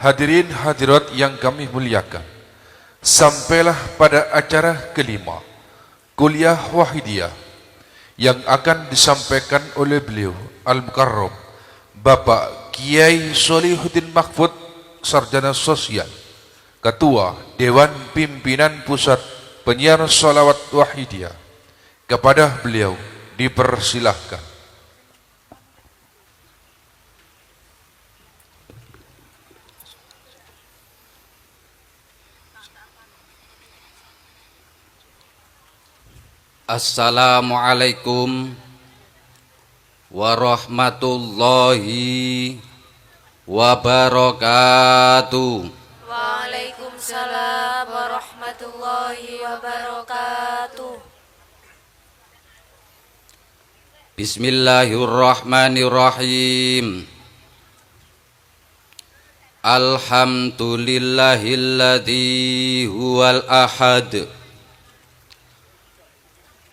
Hadirin hadirat yang kami muliakan, sampailah pada acara kelima Kuliah Wahidiyah yang akan disampaikan oleh beliau Al-Mukarram Bapak Kiai Solihuddin Mahfud, Sarjana Sosial, Ketua Dewan Pimpinan Pusat Penyiar Sholawat Wahidiyah. Kepada beliau dipersilahkan. Assalamualaikum warahmatullahi wabarakatuh. Waalaikumsalam warahmatullahi wabarakatuh. Bismillahirrahmanirrahim. Alhamdulillahilladzi huwal ahad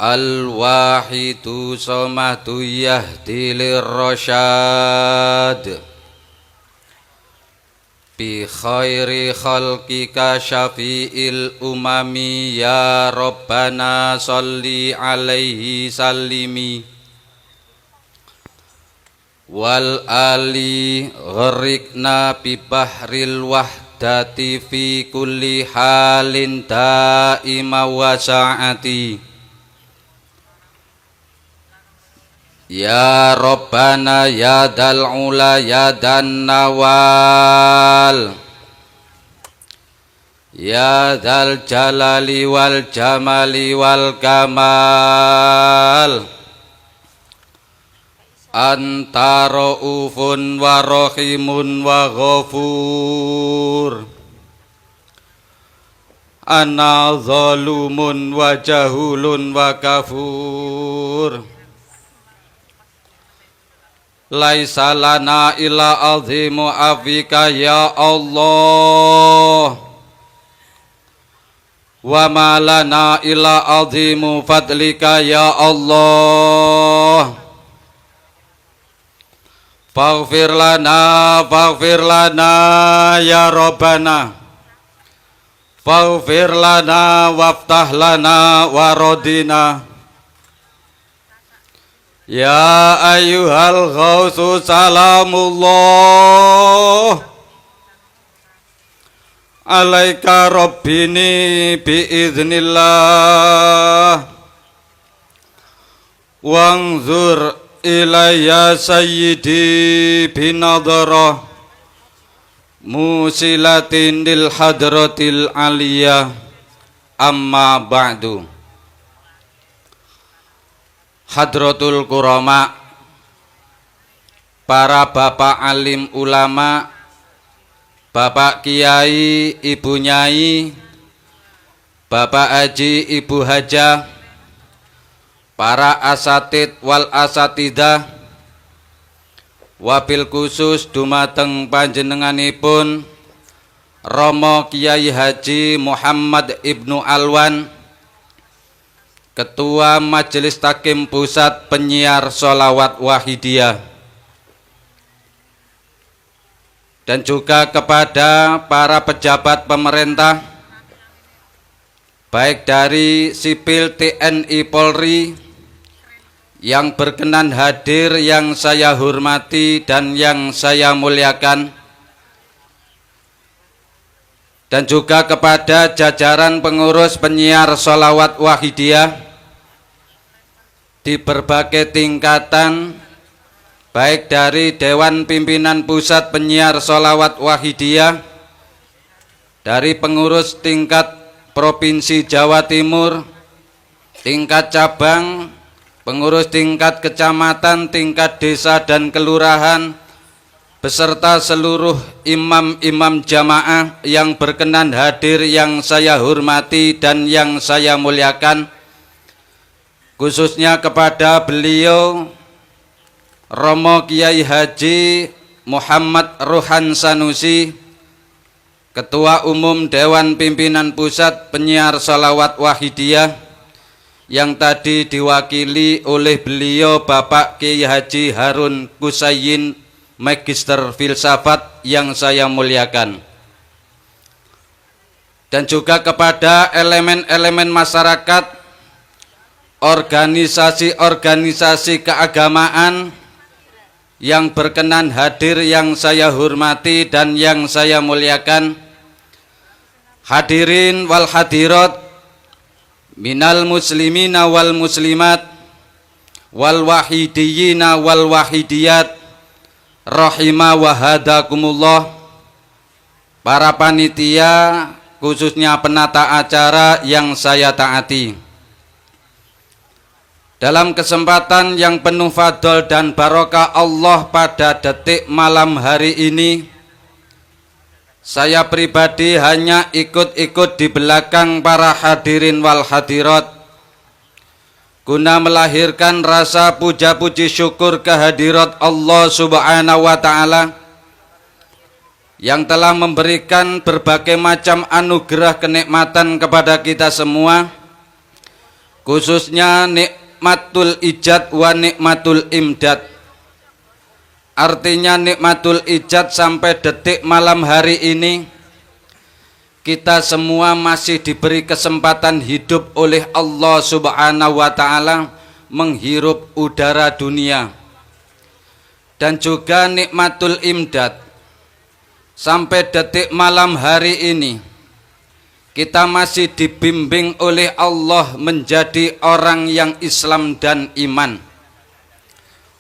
Al-wahidu somadu yahdi lirrasyad bi khairi khalqika syafi'il umami ya Rabbana salli alaihi sallimi wal ali gharikna bi bahril wahdati fi kulli halin daima wa sa'ati. Ya Rabbana ya dal ula ya dan nawal ya dal jalali wal jamali wal kamal anta raufun wa rahimun wa ghafur ana zalumun wa jahulun wa kafur. Laisa lana illa azimu afika ya Allah wa ma lana illa azimu fadlika ya Allah. Faghfir lana ya Rabbana, faghfir lana waftah lana warodina. Ya ayyuhal ghausu salamullah alaika rabbini biiznillah wanzur ilayya sayyidi binadarah musilatin lil hadratil aliyah amma ba'du. Hadratul Kurama, para bapak alim ulama, bapak kiai, ibu nyai, bapak haji, ibu hajah, para asatid wal asatidah, wabil khusus dumateng panjenenganipun Romo Kiai Haji Muhammad Ibnu Alwan, Ketua Majelis Takim Pusat Penyiar Sholawat Wahidiyah, dan juga kepada para pejabat pemerintah baik dari sipil TNI Polri yang berkenan hadir, yang saya hormati dan yang saya muliakan, dan juga kepada jajaran pengurus penyiar sholawat Wahidiyah di berbagai tingkatan baik dari Dewan Pimpinan Pusat Penyiar Sholawat Wahidiyah, dari pengurus tingkat Provinsi Jawa Timur, tingkat cabang, pengurus tingkat kecamatan, tingkat desa dan kelurahan, beserta seluruh imam-imam jamaah yang berkenan hadir yang saya hormati dan yang saya muliakan, khususnya kepada beliau Romo Kiai Haji Muhammad Rohan Sanusi, Ketua Umum Dewan Pimpinan Pusat Penyiar Sholawat Wahidiyah, yang tadi diwakili oleh beliau Bapak Kiai Haji Harun Kusayin, Magister Filsafat yang saya muliakan, dan juga kepada elemen-elemen masyarakat, organisasi-organisasi keagamaan yang berkenan hadir yang saya hormati dan yang saya muliakan. Hadirin wal hadirat minal muslimina wal muslimat wal wahidiyina wal wahidiyat rahimah wa hadakumullah, para panitia khususnya penata acara yang saya taati. Dalam kesempatan yang penuh fadl dan barokah Allah pada detik malam hari ini, saya pribadi hanya ikut-ikut di belakang para hadirin wal hadirat guna melahirkan rasa puja-puji syukur kehadirat Allah Subhanahu wa Ta'ala yang telah memberikan berbagai macam anugerah kenikmatan kepada kita semua, khususnya nikmatul ijad wa nikmatul imdad. Artinya nikmatul ijad sampai detik malam hari ini kita semua masih diberi kesempatan hidup oleh Allah Subhanahu wa Ta'ala menghirup udara dunia, dan juga nikmatul imdad sampai detik malam hari ini kita masih dibimbing oleh Allah menjadi orang yang Islam dan iman.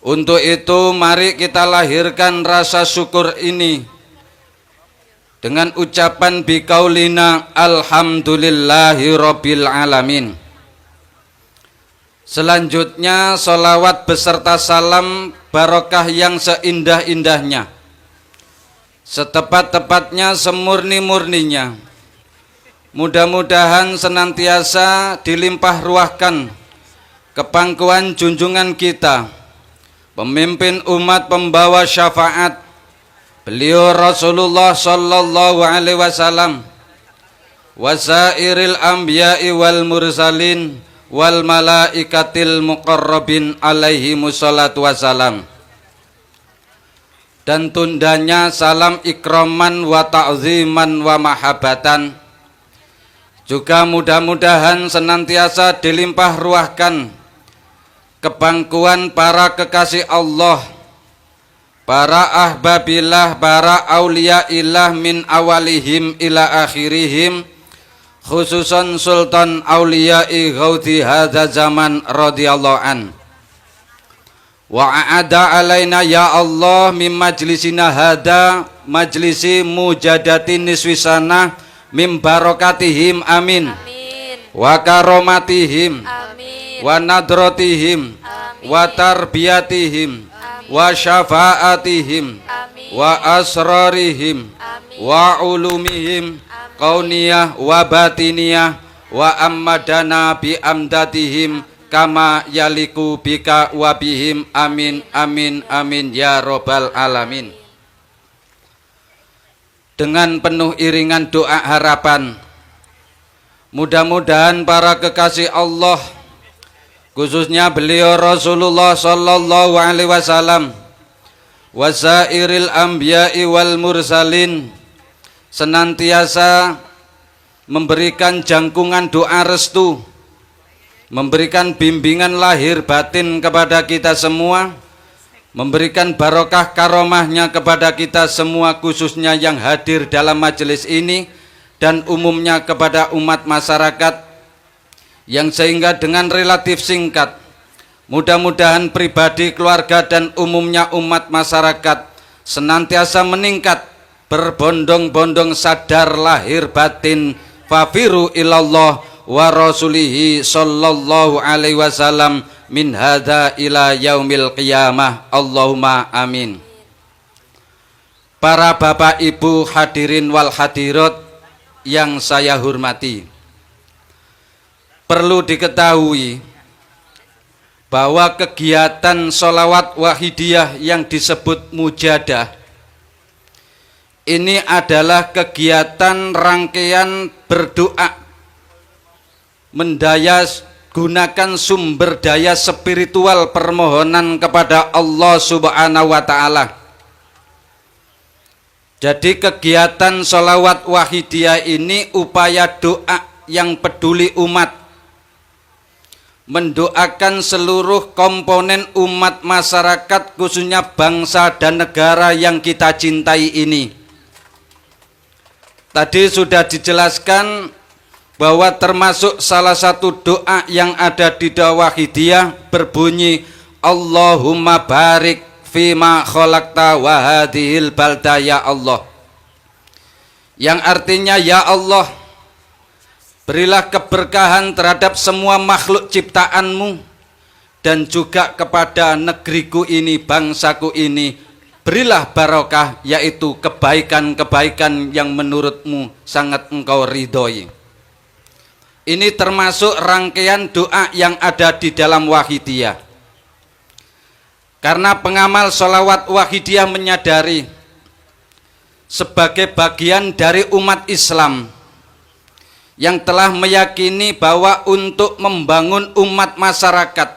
Untuk itu mari kita lahirkan rasa syukur ini dengan ucapan biqaulina alhamdulillahi rabbil alamin. Selanjutnya sholawat beserta salam barokah yang seindah-indahnya, setepat-tepatnya, semurni-murninya, mudah-mudahan senantiasa dilimpah ruahkan kepangkuan junjungan kita, pemimpin umat pembawa syafaat, beliau Rasulullah sallallahu alaihi wasallam, wasairil anbiya'i wal mursalin wal malaikatil muqarrabin alaihi musallatu wassalam, dan tundanya salam ikraman wa ta'ziman wa mahabbatan. Juga mudah-mudahan senantiasa dilimpah ruahkan kepangkuan para kekasih Allah, para ahbabillah, para auliyaillah min awalihim ila akhirihim, khususan sultan auliyai ghauthi hadza zaman radhiyallahu an. Wa a'ada alaina ya Allah min majlisina hada majlisi mujadatin niswisana min barakatihim amin. Amin. Wa karomatihim Amin. wa nadratihim Amin. wa tarbiyatihim Amin. wa syafaatihim Amin. wa asrarihim Amin. wa ulumihim Amin. kauniyah wa batiniyah wa ammadana bi amdatihim kama yaliku bika wa bihim amin amin amin ya robbal alamin. Dengan penuh iringan doa harapan, mudah-mudahan para kekasih Allah, khususnya beliau Rasulullah sallallahu alaihi wasallam, wasairil anbiya'i wal mursalin, senantiasa memberikan jangkungan doa restu, memberikan bimbingan lahir batin kepada kita semua, memberikan barokah karomahnya kepada kita semua, khususnya yang hadir dalam majelis ini dan umumnya kepada umat masyarakat, yang sehingga dengan relatif singkat Mudah-mudahan pribadi, keluarga, dan umumnya umat masyarakat senantiasa meningkat, berbondong-bondong sadar lahir batin, fafiru ilallah wa rasulihi sallallahu alaihi wasallam min hadza ila yaumil qiyamah. Allahumma amin. Para bapak ibu hadirin wal hadirat yang saya hormati, perlu diketahui bahwa kegiatan sholawat wahidiyah yang disebut mujadah ini adalah kegiatan rangkaian berdoa, gunakan sumber daya spiritual permohonan kepada Allah Subhanahu wa Ta'ala. Jadi kegiatan sholawat wahidiyah ini upaya doa yang peduli umat, mendoakan seluruh komponen umat masyarakat, khususnya bangsa dan negara yang kita cintai ini. Tadi sudah dijelaskan bahwa termasuk salah satu doa yang ada di doa wahidiyah berbunyi Allahumma barik fima khalaqta wa hadhil balda ya Allah, yang artinya ya Allah, berilah keberkahan terhadap semua makhluk ciptaanmu dan juga kepada negeriku ini, bangsaku ini, berilah barokah, yaitu kebaikan-kebaikan yang menurutmu sangat engkau ridhoi. Ini termasuk rangkaian doa yang ada di dalam wahidiyah. Karena pengamal sholawat wahidiyah menyadari sebagai bagian dari umat Islam yang telah meyakini bahwa untuk membangun umat masyarakat,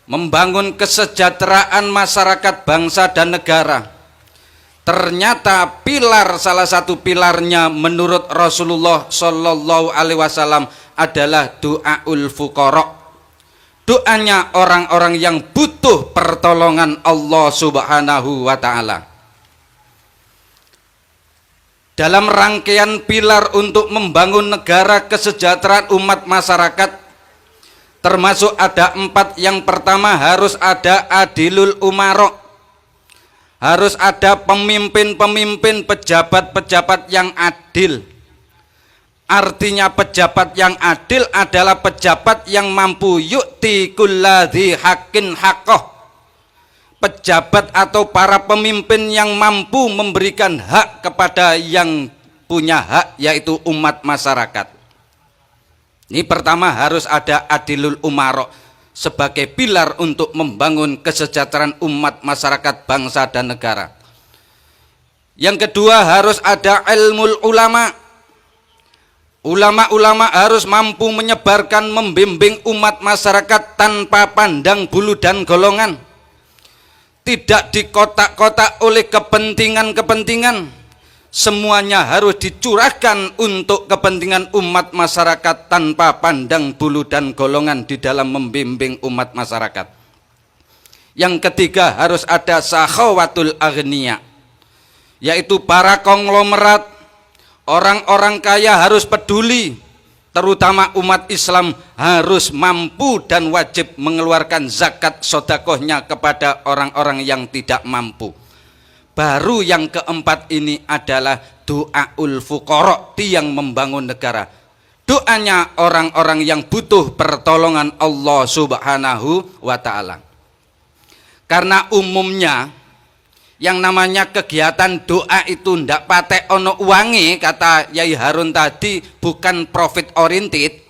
membangun kesejahteraan masyarakat, bangsa dan negara, ternyata salah satu pilarnya menurut Rasulullah Shallallahu Alaihi Wasallam adalah doaul fuqara, doanya orang-orang yang butuh pertolongan Allah Subhanahu wa Ta'ala. Dalam rangkaian pilar untuk membangun negara, kesejahteraan umat masyarakat, termasuk ada 4. Yang pertama, harus ada adilul umaro, harus ada pemimpin-pemimpin, pejabat-pejabat yang adil. Artinya pejabat yang adil adalah pejabat yang mampu yu'ti kulladzi haqqin haqqah, pejabat atau para pemimpin yang mampu memberikan hak kepada yang punya hak, yaitu umat masyarakat. Ini pertama, harus ada adilul umaro sebagai pilar untuk membangun kesejahteraan umat masyarakat, bangsa dan negara. Yang kedua, harus ada ilmul ulama. Ulama-ulama harus mampu menyebarkan, membimbing umat masyarakat tanpa pandang bulu dan golongan, tidak dikotak-kotak oleh kepentingan-kepentingan. Semuanya harus dicurahkan untuk kepentingan umat masyarakat tanpa pandang bulu dan golongan di dalam membimbing umat masyarakat. Yang ketiga, harus ada sakhawatul aghniya, yaitu para konglomerat, orang-orang kaya harus peduli, terutama umat Islam harus mampu dan wajib mengeluarkan zakat sodakohnya kepada orang-orang yang tidak mampu. Baru yang keempat ini adalah doaul fuqara, tiang membangun negara, doanya orang-orang yang butuh pertolongan Allah Subhanahu wa Ta'ala. Karena umumnya yang namanya kegiatan doa itu ndak patek ono uangi, kata Yai Harun tadi, bukan profit oriented,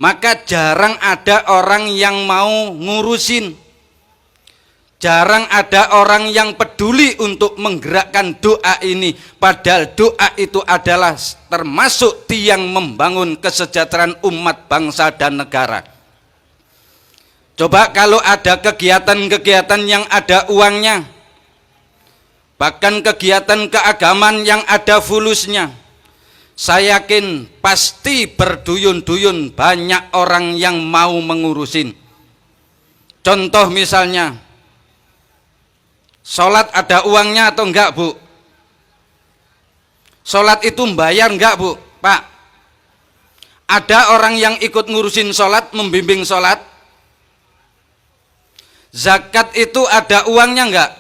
maka jarang ada orang yang mau ngurusin, jarang ada orang yang peduli untuk menggerakkan doa ini, padahal doa itu adalah termasuk tiang membangun kesejahteraan umat, bangsa dan negara. Coba kalau ada kegiatan-kegiatan yang ada uangnya, bahkan kegiatan keagamaan yang ada fulusnya, saya yakin pasti berduyun-duyun banyak orang yang mau mengurusin. Contoh misalnya, sholat ada uangnya atau enggak, Bu? Sholat itu membayar enggak, Bu? Pak, ada orang yang ikut ngurusin sholat, membimbing sholat? Zakat itu ada uangnya enggak?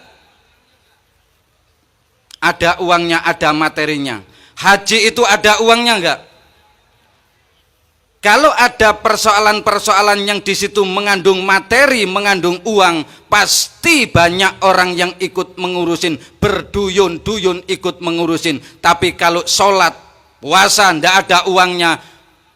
Ada uangnya, ada materinya. Haji itu ada uangnya enggak? Kalau ada persoalan-persoalan yang di situ mengandung materi, mengandung uang, pasti banyak orang yang ikut mengurusin, berduyun-duyun ikut mengurusin. Tapi kalau sholat, puasa, tidak ada uangnya,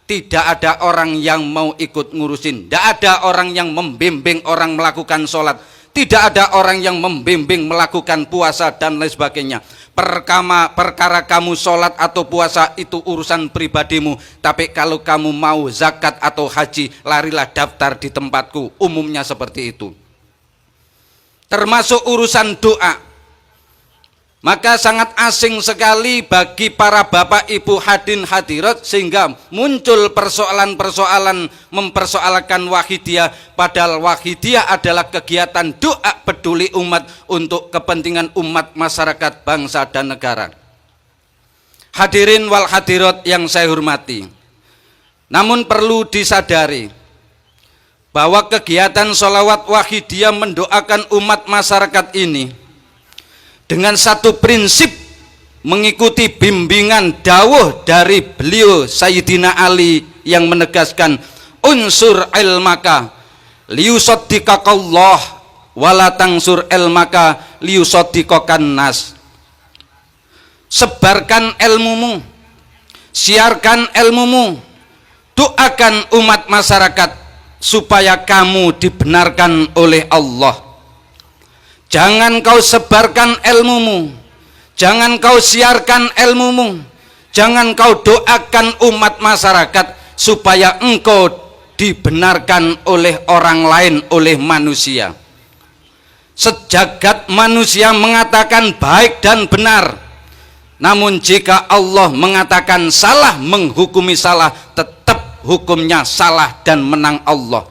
tidak ada orang yang mau ikut ngurusin. Tidak ada orang yang membimbing orang melakukan sholat. Tidak ada orang yang membimbing melakukan puasa dan lain sebagainya. Perkara kamu sholat atau puasa itu urusan pribadimu. Tapi kalau kamu mau zakat atau haji, larilah daftar di tempatku. Umumnya seperti itu. Termasuk urusan doa. Maka sangat asing sekali bagi para bapak ibu hadirin hadirat, sehingga muncul persoalan-persoalan mempersoalkan Wahidiyah, padahal Wahidiyah adalah kegiatan doa peduli umat untuk kepentingan umat, masyarakat, bangsa dan negara. Hadirin wal hadirat yang saya hormati, namun perlu disadari bahwa kegiatan sholawat Wahidiyah mendoakan umat masyarakat ini dengan satu prinsip, mengikuti bimbingan dawuh dari beliau Sayyidina Ali yang menegaskan unsur ilmaka liyusaddiqakallah wala tangsur ilmaka liyusaddiqakan nas. Sebarkan ilmumu, siarkan ilmumu, doakan umat masyarakat supaya kamu dibenarkan oleh Allah. Jangan kau sebarkan ilmumu, jangan kau siarkan ilmumu, jangan kau doakan umat masyarakat supaya engkau dibenarkan oleh orang lain, oleh manusia. Sejagat manusia mengatakan baik dan benar, namun jika Allah mengatakan salah, menghukumi salah, tetap hukumnya salah dan menang Allah.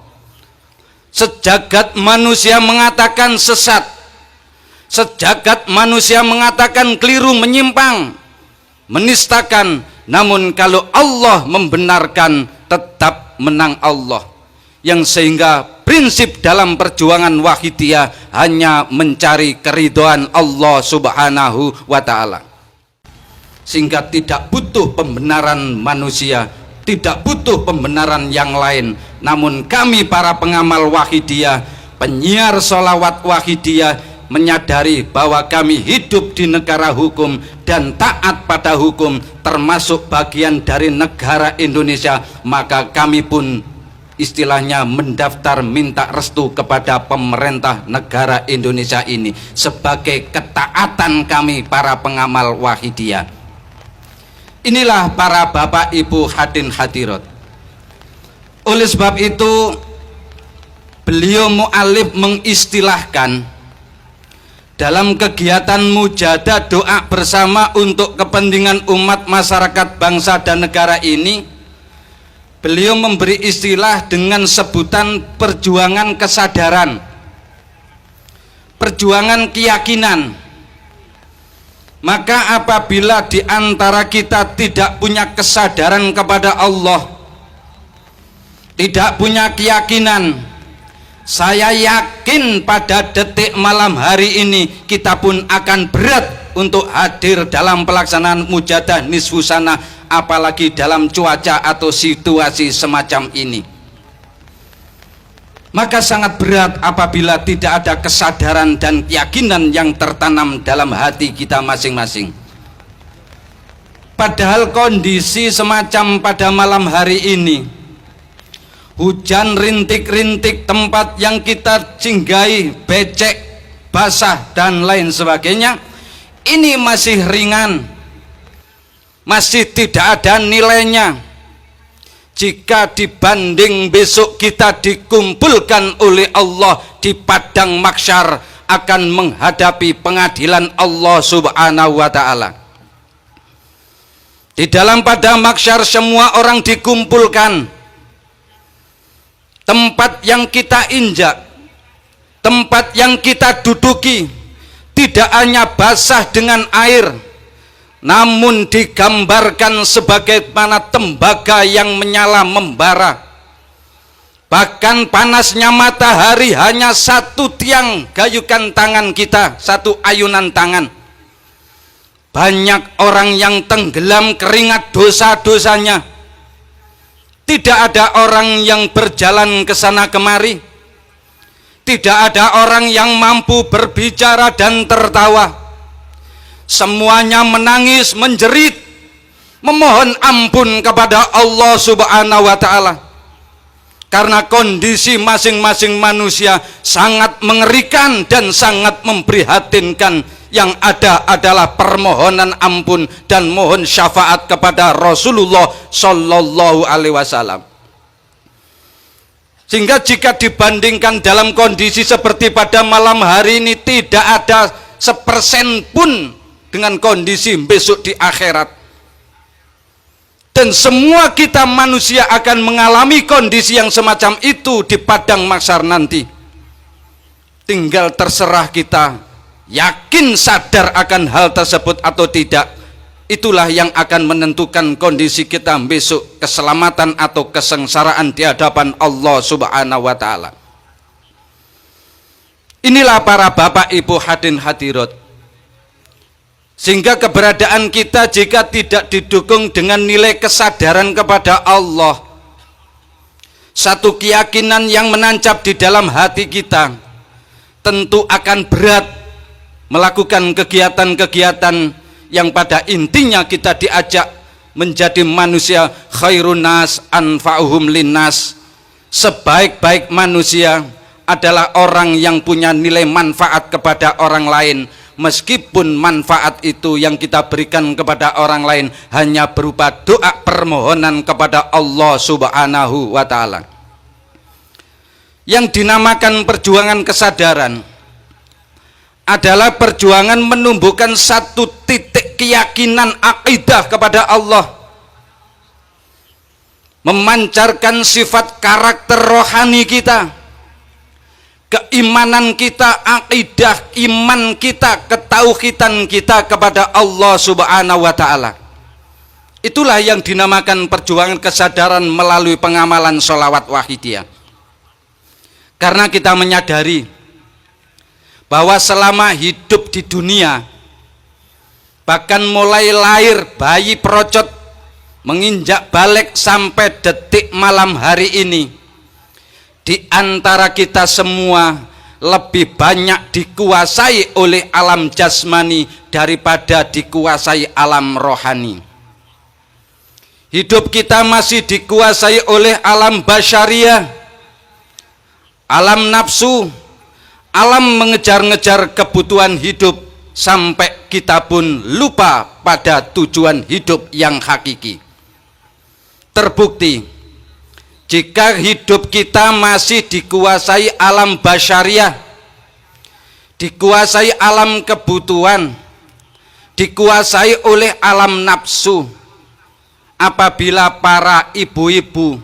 Sejagat manusia mengatakan sesat, sejagat manusia mengatakan keliru, menyimpang, menistakan, namun kalau Allah membenarkan, tetap menang Allah. Yang sehingga prinsip dalam perjuangan Wahidiyah hanya mencari keridhaan Allah subhanahu wa ta'ala, sehingga tidak butuh pembenaran manusia, tidak butuh pembenaran yang lain. Namun kami para pengamal Wahidiyah, penyiar sholawat Wahidiyah, menyadari bahwa kami hidup di negara hukum dan taat pada hukum, termasuk bagian dari negara Indonesia. Maka kami pun istilahnya mendaftar minta restu kepada pemerintah negara Indonesia ini sebagai ketaatan kami para pengamal Wahidiyah. Inilah para bapak ibu hadirin hadirat. Oleh sebab itu beliau mu'alif mengistilahkan dalam kegiatan mujadah doa bersama untuk kepentingan umat, masyarakat, bangsa dan negara ini, beliau memberi istilah dengan sebutan perjuangan kesadaran, perjuangan keyakinan. Maka apabila di antara kita tidak punya kesadaran kepada Allah, tidak punya keyakinan, saya yakin pada detik malam hari ini kita pun akan berat untuk hadir dalam pelaksanaan mujadah nisfu sana, apalagi dalam cuaca atau situasi semacam ini. Maka sangat berat apabila tidak ada kesadaran dan keyakinan yang tertanam dalam hati kita masing-masing. Padahal kondisi semacam pada malam hari ini, hujan rintik-rintik, tempat yang kita singgahi becek, basah dan lain sebagainya, ini masih ringan, masih tidak ada nilainya jika dibanding besok kita dikumpulkan oleh Allah di padang mahsyar akan menghadapi pengadilan Allah subhanahu wa ta'ala. Di dalam padang mahsyar semua orang dikumpulkan. Tempat yang kita injak, tempat yang kita duduki tidak hanya basah dengan air, namun digambarkan sebagaimana tembaga yang menyala membara. Bahkan panasnya matahari hanya satu tiang gayukan tangan kita, satu ayunan tangan. Banyak orang yang tenggelam keringat dosa-dosanya. Tidak ada orang yang berjalan ke sana kemari. Tidak ada orang yang mampu berbicara dan tertawa. Semuanya menangis, menjerit, memohon ampun kepada Allah Subhanahu wa Ta'ala. Karena kondisi masing-masing manusia sangat mengerikan dan sangat memprihatinkan. Yang ada adalah permohonan ampun dan mohon syafaat kepada Rasulullah Sallallahu Alaihi Wasallam. Sehingga jika dibandingkan dalam kondisi seperti pada malam hari ini, tidak ada sepersen pun dengan kondisi besok di akhirat. Dan semua kita manusia akan mengalami kondisi yang semacam itu di padang mahsyar nanti. Tinggal terserah kita yakin sadar akan hal tersebut atau tidak. Itulah yang akan menentukan kondisi kita besok, keselamatan atau kesengsaraan di hadapan Allah Subhanahu wa Ta'ala. Inilah para bapak ibu hadirin hadirat. Sehingga keberadaan kita jika tidak didukung dengan nilai kesadaran kepada Allah, satu keyakinan yang menancap di dalam hati kita, tentu akan berat melakukan kegiatan-kegiatan yang pada intinya kita diajak menjadi manusia khairun nas anfa'uhum linnas. Sebaik-baik manusia adalah orang yang punya nilai manfaat kepada orang lain, meskipun manfaat itu yang kita berikan kepada orang lain hanya berupa doa permohonan kepada Allah Subhanahu wa Ta'ala. Yang dinamakan perjuangan kesadaran adalah perjuangan menumbuhkan satu titik keyakinan akidah kepada Allah, memancarkan sifat karakter rohani kita, keimanan kita, akidah iman kita, ketauhidan kita kepada Allah Subhanahu wa Ta'ala. Itulah yang dinamakan perjuangan kesadaran melalui pengamalan sholawat wahidiyah. Karena kita menyadari bahwa selama hidup di dunia, bahkan mulai lahir bayi perocot menginjak balik sampai detik malam hari ini, di antara kita semua lebih banyak dikuasai oleh alam jasmani daripada dikuasai alam rohani. Hidup kita masih dikuasai oleh alam basyariah, alam nafsu, alam mengejar-ngejar kebutuhan hidup, sampai kita pun lupa pada tujuan hidup yang hakiki. Terbukti, jika hidup kita masih dikuasai alam basyariah, dikuasai alam kebutuhan, dikuasai oleh alam nafsu, apabila para ibu-ibu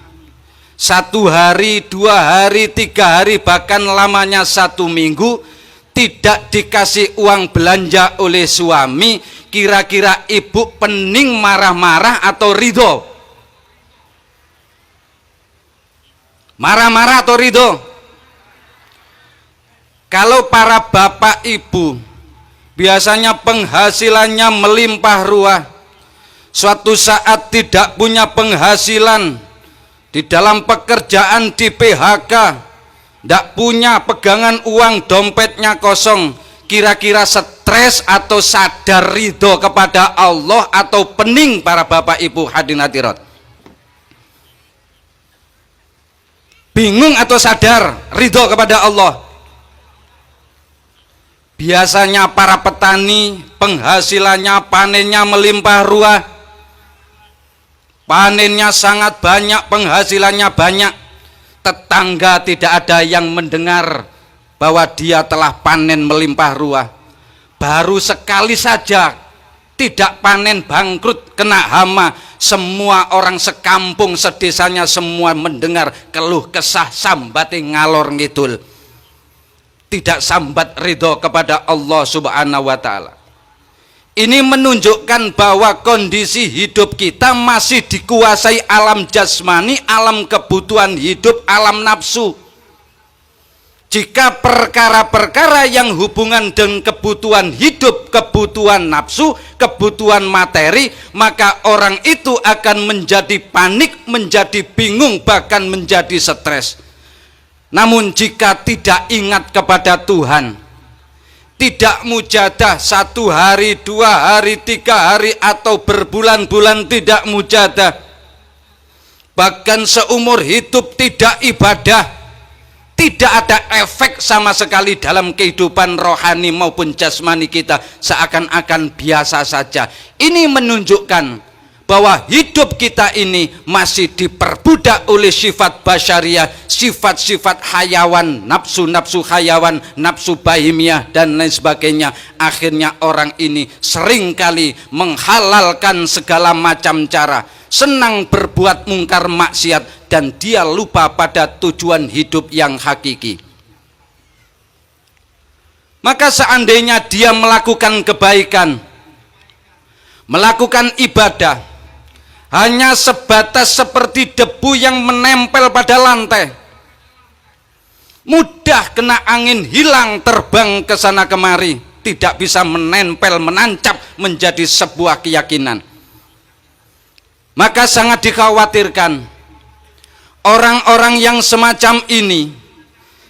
1 hari, 2 hari, 3 hari, bahkan lamanya 1 minggu tidak dikasih uang belanja oleh suami, kira-kira ibu pening marah-marah atau ridho? Marah-marah atau ridho? Kalau para bapak ibu biasanya penghasilannya melimpah ruah, suatu saat tidak punya penghasilan, di dalam pekerjaan di PHK, tidak punya pegangan uang, dompetnya kosong, kira-kira stres atau sadar ridho kepada Allah atau pening para bapak ibu hadirin hadirat? Bingung atau sadar ridho kepada Allah? Biasanya para petani penghasilannya, panennya melimpah ruah, panennya sangat banyak, penghasilannya banyak, tetangga tidak ada yang mendengar bahwa dia telah panen melimpah ruah. Baru sekali saja tidak panen, bangkrut, kena hama, semua orang sekampung sedesanya semua mendengar keluh kesah sambate ngalor ngidul, tidak sambat ridho kepada Allah Subhanahu wa Ta'ala. Ini menunjukkan bahwa kondisi hidup kita masih dikuasai alam jasmani, alam kebutuhan hidup, alam nafsu. Jika perkara-perkara yang hubungan dengan kebutuhan hidup, kebutuhan nafsu, kebutuhan materi, maka orang itu akan menjadi panik, menjadi bingung, bahkan menjadi stres. Namun jika tidak ingat kepada Tuhan, tidak mujadah 1 hari, 2 hari, 3 hari, atau berbulan-bulan tidak mujadah, bahkan seumur hidup tidak ibadah, tidak ada efek sama sekali dalam kehidupan rohani maupun jasmani kita, seakan-akan biasa saja. Ini menunjukkan bahwa hidup kita ini masih diperbudak oleh sifat basyariah, sifat-sifat hayawan, nafsu-nafsu hayawan, nafsu bahimiah dan lain sebagainya. Akhirnya orang ini seringkali menghalalkan segala macam cara, senang berbuat mungkar maksiat, dan dia lupa pada tujuan hidup yang hakiki. Maka seandainya dia melakukan kebaikan, melakukan ibadah, hanya sebatas seperti debu yang menempel pada lantai, mudah kena angin, hilang, terbang ke sana kemari, tidak bisa menempel, menancap menjadi sebuah keyakinan. Maka sangat dikhawatirkan orang-orang yang semacam ini,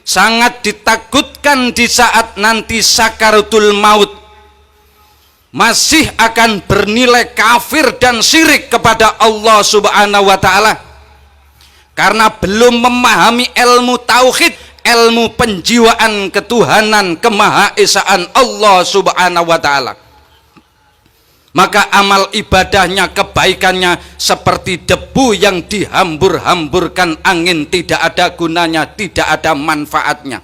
sangat ditakutkan di saat nanti sakaratul maut masih akan bernilai kafir dan syirik kepada Allah Subhanahu wa ta'ala, karena belum memahami ilmu tauhid, ilmu penjiwaan ketuhanan, kemahaesaan Allah Subhanahu wa ta'ala. Maka amal ibadahnya, kebaikannya seperti debu yang dihambur-hamburkan angin, tidak ada gunanya, tidak ada manfaatnya.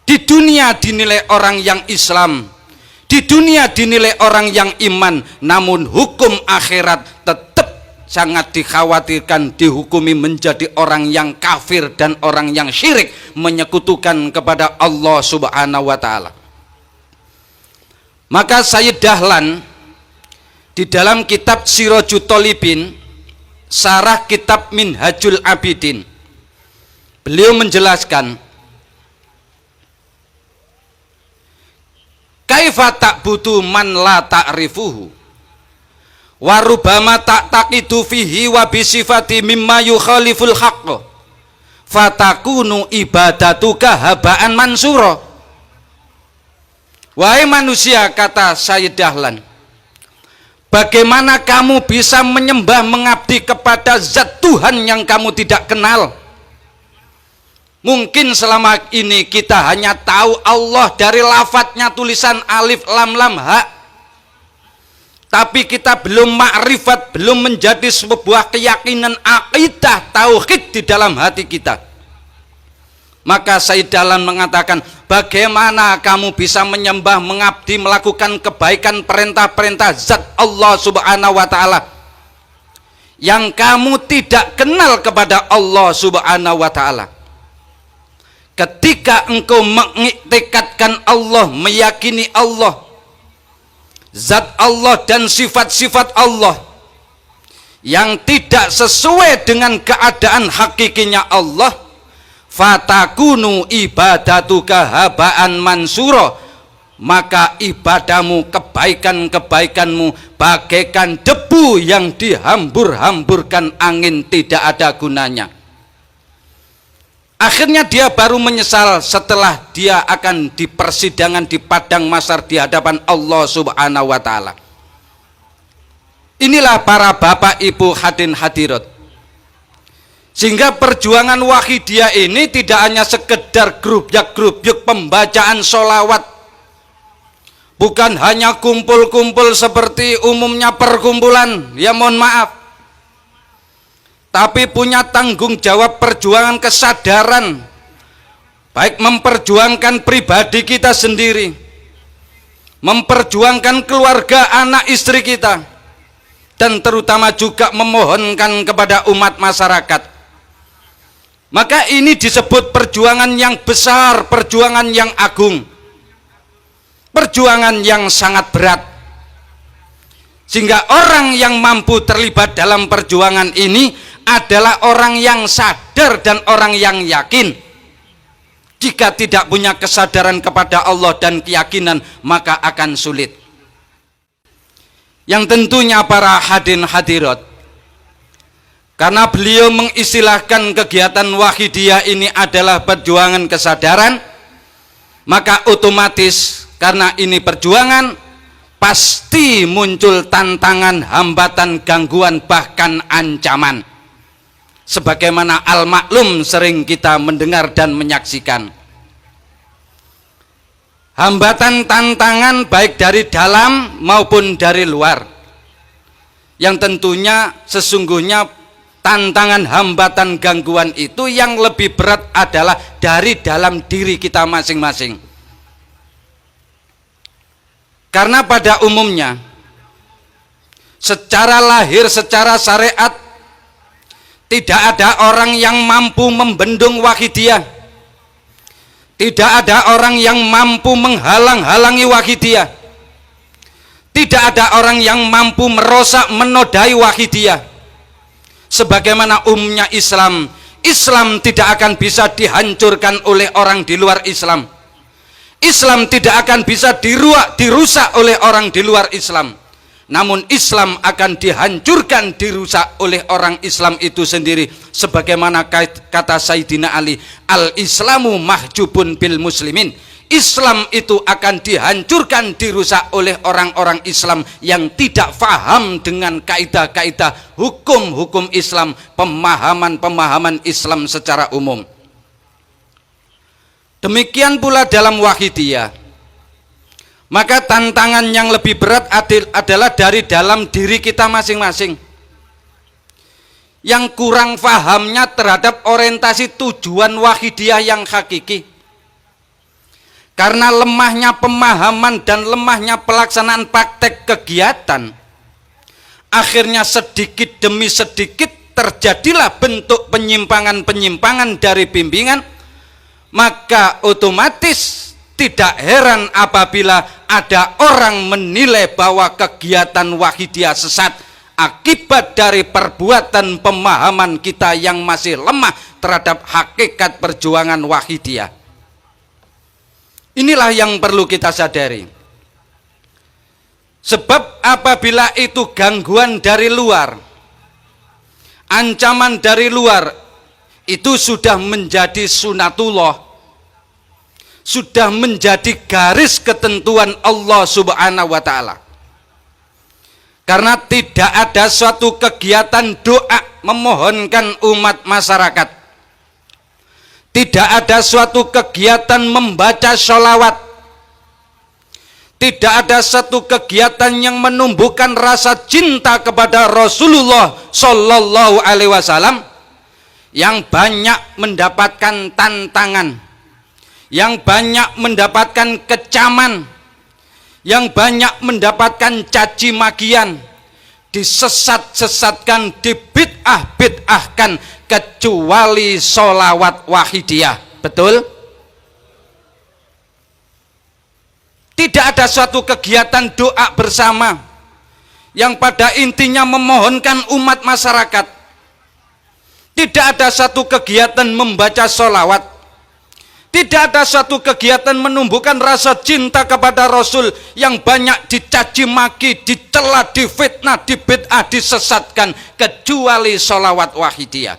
Di dunia dinilai orang yang Islam, di dunia dinilai orang yang iman, namun hukum akhirat tetap sangat dikhawatirkan dihukumi menjadi orang yang kafir dan orang yang syirik, menyekutukan kepada Allah Subhanahu wa ta'ala. Maka Sayyid Dahlan di dalam kitab Sirajut Thalibin, sarah kitab Minhajul Abidin, beliau menjelaskan, kaifa ta'budu man la ta'rifuhu wa rubama ta'taqidu fihi wa bisifati mimma yukhaliful haqq fatakunu ibadatuka habaan mansura. Wahai manusia, kata Sayyid Dahlan, bagaimana kamu bisa menyembah, mengabdi kepada zat Tuhan yang kamu tidak kenal? Mungkin selama ini kita hanya tahu Allah dari lafadznya, tulisan alif lam lam ha, tapi kita belum makrifat, belum menjadi sebuah keyakinan akidah tauhid di dalam hati kita. Maka Sayyid Dahlan mengatakan, bagaimana kamu bisa menyembah, mengabdi, melakukan kebaikan, perintah-perintah zat Allah Subhanahu wa ta'ala yang kamu tidak kenal kepada Allah Subhanahu wa ta'ala? Ketika engkau mengiktikadkan Allah, meyakini Allah, zat Allah dan sifat-sifat Allah yang tidak sesuai dengan keadaan hakikinya Allah, fatakunu ibadatuka habaan mansura, maka ibadahmu, kebaikan-kebaikanmu bagaikan debu yang dihambur-hamburkan angin, tidak ada gunanya. Akhirnya dia baru menyesal setelah dia akan di persidangan di padang mahsyar di hadapan Allah Subhanahu wa ta'ala. Inilah para bapak ibu hadirin hadirat, sehingga perjuangan Wahidiyah ini tidak hanya sekedar grup-grup pembacaan sholawat, bukan hanya kumpul-kumpul seperti umumnya perkumpulan, ya mohon maaf, tapi punya tanggung jawab perjuangan kesadaran, baik memperjuangkan pribadi kita sendiri, memperjuangkan keluarga, anak istri kita, dan terutama juga memohonkan kepada umat masyarakat. Maka ini disebut perjuangan yang besar, perjuangan yang agung, perjuangan yang sangat berat. Sehingga orang yang mampu terlibat dalam perjuangan ini adalah orang yang sadar dan orang yang yakin. Jika tidak punya kesadaran kepada Allah dan keyakinan, maka akan sulit. Yang tentunya para hadirin hadirat, karena beliau mengistilahkan kegiatan Wahidiyah ini adalah perjuangan kesadaran, maka otomatis karena ini perjuangan, pasti muncul tantangan, hambatan, gangguan, bahkan ancaman. Sebagaimana al-maklum sering kita mendengar dan menyaksikan. Hambatan, tantangan baik dari dalam maupun dari luar. Yang tentunya sesungguhnya tantangan, hambatan, gangguan itu yang lebih berat adalah dari dalam diri kita masing-masing. Karena pada umumnya secara lahir, secara syariat, tidak ada orang yang mampu membendung Wahidiyah. Tidak ada orang yang mampu menghalang-halangi Wahidiyah. Tidak ada orang yang mampu merosak, menodai Wahidiyah. Sebagaimana umumnya Islam, Islam tidak akan bisa dihancurkan oleh orang di luar Islam. Islam tidak akan bisa dirusak oleh orang di luar Islam. Namun Islam akan dihancurkan, dirusak oleh orang Islam itu sendiri. Sebagaimana kata Sayyidina Ali, al-Islamu mahjubun bil muslimin. Islam itu akan dihancurkan, dirusak oleh orang-orang Islam yang tidak faham dengan kaidah-kaidah hukum-hukum Islam, pemahaman-pemahaman Islam secara umum. Demikian pula dalam Wahidiyah. Maka tantangan yang lebih berat adalah dari dalam diri kita masing-masing. Yang kurang fahamnya terhadap orientasi tujuan Wahidiyah yang hakiki. Karena lemahnya pemahaman dan lemahnya pelaksanaan praktek kegiatan, akhirnya sedikit demi sedikit terjadilah bentuk penyimpangan-penyimpangan dari bimbingan. Maka otomatis tidak heran apabila ada orang menilai bahwa kegiatan Wahidiyah sesat akibat dari perbuatan pemahaman kita yang masih lemah terhadap hakikat perjuangan Wahidiyah. Inilah yang perlu kita sadari. Sebab apabila itu gangguan dari luar, ancaman dari luar, itu sudah menjadi sunatullah, sudah menjadi garis ketentuan Allah Subhanahu wa ta'ala. Karena tidak ada suatu kegiatan doa memohonkan umat masyarakat, tidak ada suatu kegiatan membaca sholawat, tidak ada satu kegiatan yang menumbuhkan rasa cinta kepada Rasulullah Sallallahu Alaihi Wasallam yang banyak mendapatkan tantangan, yang banyak mendapatkan kecaman, yang banyak mendapatkan caci makian, disesat-sesatkan, dibid'ah-bid'ahkan, kecuali sholawat Wahidiyah. Betul? Tidak ada suatu kegiatan doa bersama yang pada intinya memohonkan umat masyarakat. Tidak ada satu kegiatan membaca sholawat, tidak ada satu kegiatan menumbuhkan rasa cinta kepada Rasul yang banyak dicaci maki, dicela, difitnah, dibid'ah, disesatkan, kecuali sholawat Wahidiyah.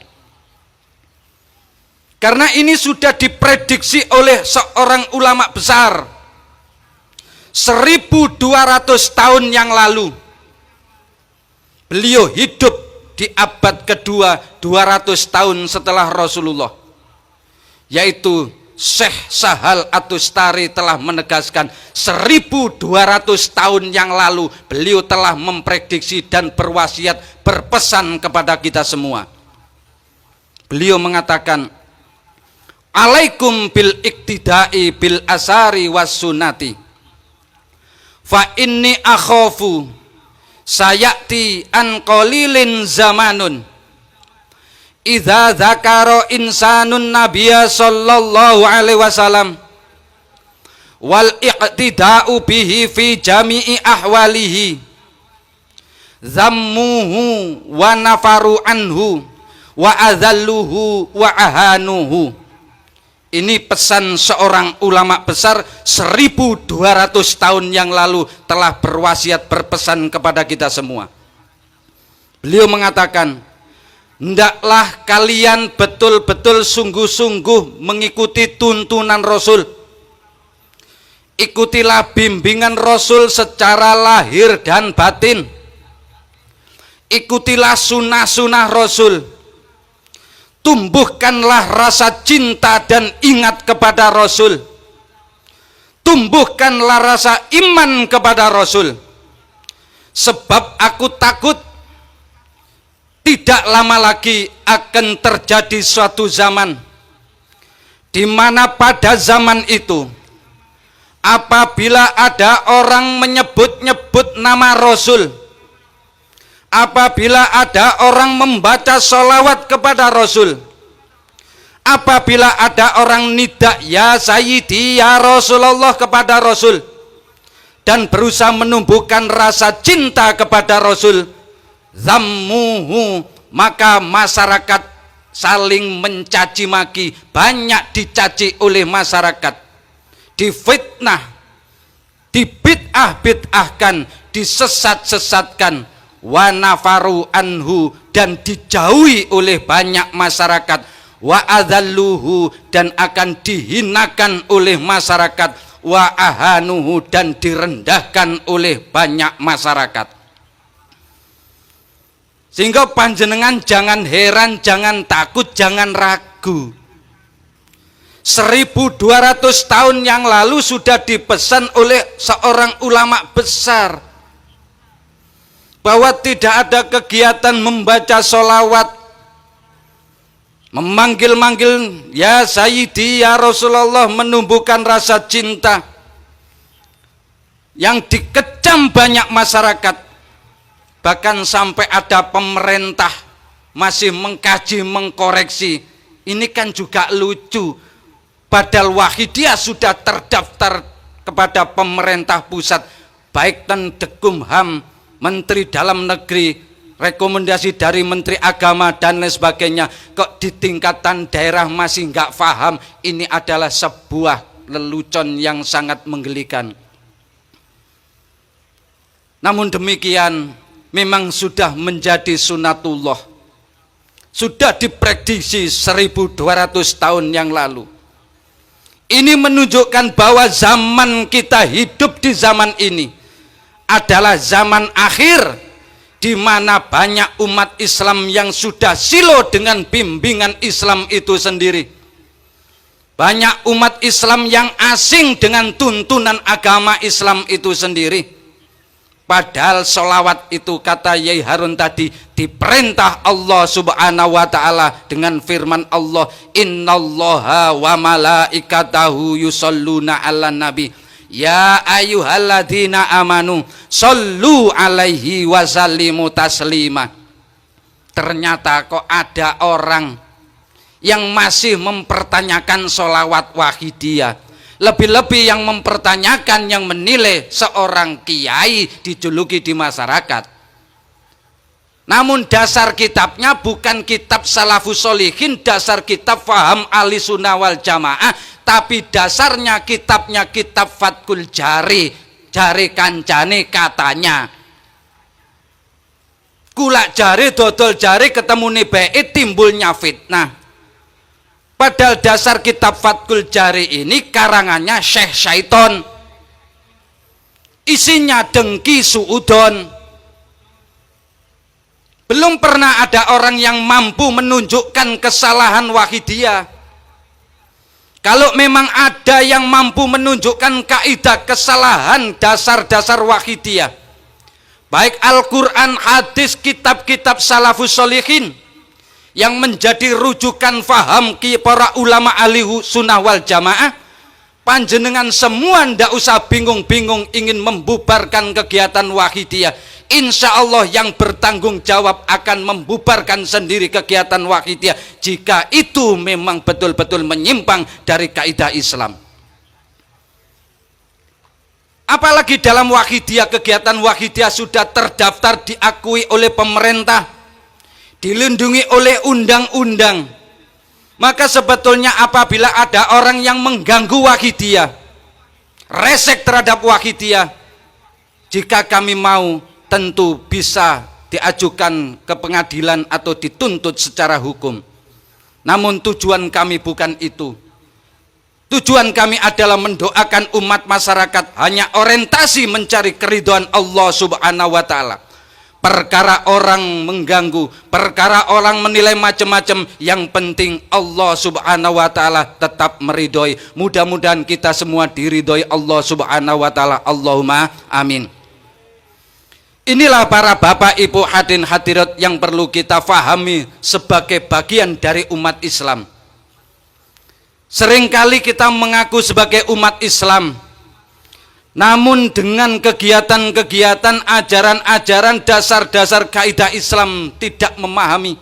Karena ini sudah diprediksi oleh seorang ulama besar 1200 tahun yang lalu. Beliau hidup di abad kedua, 200 tahun setelah Rasulullah, yaitu Syekh Sahal At-Tustari telah menegaskan 1200 tahun yang lalu beliau telah memprediksi dan berwasiat, berpesan kepada kita semua. Beliau mengatakan, alaikum bil iktidai bil asari was sunati, fa inni akhafu sayati an qalilin zamanun idza dzakara insanun nabiyya sallallahu alaihi wasallam wal iqtida'u bihi fi jami'i ahwalihi zammuhu wa nafaru anhu wa adhalluhu wa ahanuhu. Ini pesan seorang ulama besar 1200 tahun yang lalu telah berwasiat berpesan kepada kita semua. Beliau mengatakan, hendaklah kalian betul-betul sungguh-sungguh mengikuti tuntunan Rasul. Ikutilah bimbingan Rasul secara lahir dan batin. Ikutilah sunnah-sunnah Rasul. Tumbuhkanlah rasa cinta dan ingat kepada Rasul. Tumbuhkanlah rasa iman kepada Rasul. Sebab aku takut tidak lama lagi akan terjadi suatu zaman di mana pada zaman itu apabila ada orang menyebut-nyebut nama Rasul, apabila ada orang membaca sholawat kepada Rasul, apabila ada orang nidak ya Sayyidi ya Rasulullah kepada Rasul dan berusaha menumbuhkan rasa cinta kepada Rasul, zammuhu, maka masyarakat saling mencaci maki, banyak dicaci oleh masyarakat, difitnah, dibid'ah-bid'ahkan, disesat-sesatkan, wa nafaru anhu, dan dijauhi oleh banyak masyarakat, wa adhalluhu, dan akan dihinakan oleh masyarakat, wa ahanuhu, dan direndahkan oleh banyak masyarakat. Sehingga panjenengan jangan heran, jangan takut, jangan ragu. 1200 tahun yang lalu sudah dipesan oleh seorang ulama besar bahwa tidak ada kegiatan membaca sholawat, memanggil-manggil ya Sayyidi ya Rasulullah, menumbuhkan rasa cinta, yang dikecam banyak masyarakat. Bahkan sampai ada pemerintah masih mengkaji, mengkoreksi. Ini kan juga lucu, padahal Wahidiyah sudah terdaftar kepada pemerintah pusat, baik dan Dekumham, Menteri Dalam Negeri, rekomendasi dari Menteri Agama dan lain sebagainya. Kok di tingkatan daerah masih nggak paham? Ini adalah sebuah lelucon yang sangat menggelikan. Namun demikian, memang sudah menjadi sunatullah, sudah diprediksi 1200 tahun yang lalu. Ini menunjukkan bahwa zaman kita hidup di zaman ini adalah zaman akhir, di mana banyak umat Islam yang sudah silo dengan bimbingan Islam itu sendiri. Banyak umat Islam yang asing dengan tuntunan agama Islam itu sendiri. Padahal sholawat itu, kata Yai Harun tadi, diperintah Allah subhanahu wa ta'ala dengan firman Allah, innallaha wa malaikatahu yusalluna ala nabi ya ayyuhalladzina amanu shollu alaihi wasallimu taslima. Ternyata kok ada orang yang masih mempertanyakan sholawat Wahidiyah, lebih-lebih yang mempertanyakan, yang menilai seorang kiai dijuluki di masyarakat. Namun dasar kitabnya bukan kitab salafus sholihin, dasar kitab faham ahli sunnah wal jamaah, tapi dasarnya kitabnya kitab Fathul Jari, jari kancane katanya. Kulak jari dodol jari ketemu bait, timbulnya fitnah. Padahal dasar kitab Fathul Jari ini karangannya Syekh Syaiton, isinya dengki suudon. Belum pernah ada orang yang mampu menunjukkan kesalahan Wahidiyah. Kalau memang ada yang mampu menunjukkan kaidah kesalahan dasar-dasar Wahidiyah, baik Al-Quran, hadis, kitab-kitab salafus sholihin yang menjadi rujukan faham para ulama ahli sunnah wal jamaah, panjenengan semua ndak usah bingung-bingung ingin membubarkan kegiatan Wahidiyah. Insya Allah yang bertanggung jawab akan membubarkan sendiri kegiatan Wahidiyah jika itu memang betul-betul menyimpang dari kaidah Islam. Apalagi dalam Wahidiyah, kegiatan Wahidiyah sudah terdaftar, diakui oleh pemerintah, dilindungi oleh undang-undang. Maka sebetulnya apabila ada orang yang mengganggu Wahidiyah, resek terhadap Wahidiyah, jika kami mau tentu bisa diajukan ke pengadilan atau dituntut secara hukum. Namun tujuan kami bukan itu. Tujuan kami adalah mendoakan umat masyarakat hanya orientasi mencari keridhaan Allah Subhanahu wa taala. Perkara orang mengganggu, perkara orang menilai macam-macam, yang penting Allah Subhanahu wa taala tetap meridhoi. Mudah-mudahan kita semua diridhoi Allah Subhanahu wa taala. Allahumma amin. Inilah para bapak ibu hadirin hadirat yang perlu kita fahami sebagai bagian dari umat Islam. Seringkali kita mengaku sebagai umat Islam, namun dengan kegiatan-kegiatan, ajaran-ajaran, dasar-dasar kaidah Islam tidak memahami.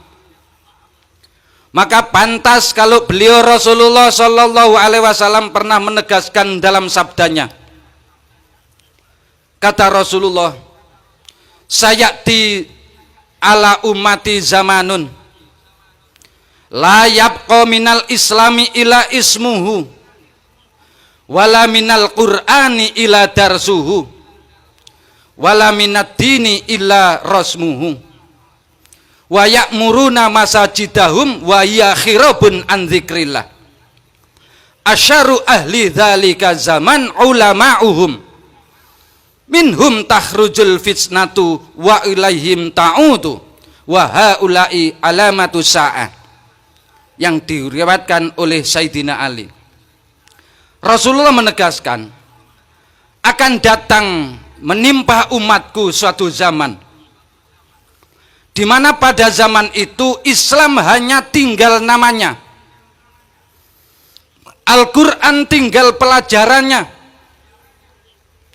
Maka pantas kalau beliau Rasulullah Shallallahu Alaihi Wasallam pernah menegaskan dalam sabdanya, kata Rasulullah, sayati ala ummati zamanun la yabqa minal islami ila ismuhu wala minal qur'ani ila darsuhu wala minad dini illa rasmuhu wa ya'muruna masajidahum wa yakhirabun an dzikrillah. Asyaru ahli dzalika zaman ulama'uhum minhum takhrujul fitnatu wa ilaihim ta'udu wa haula'i alamatu sa'ah, yang diriwayatkan oleh Sayyidina Ali. Rasulullah menegaskan akan datang menimpa umatku suatu zaman di mana pada zaman itu Islam hanya tinggal namanya, Al-Quran tinggal pelajarannya,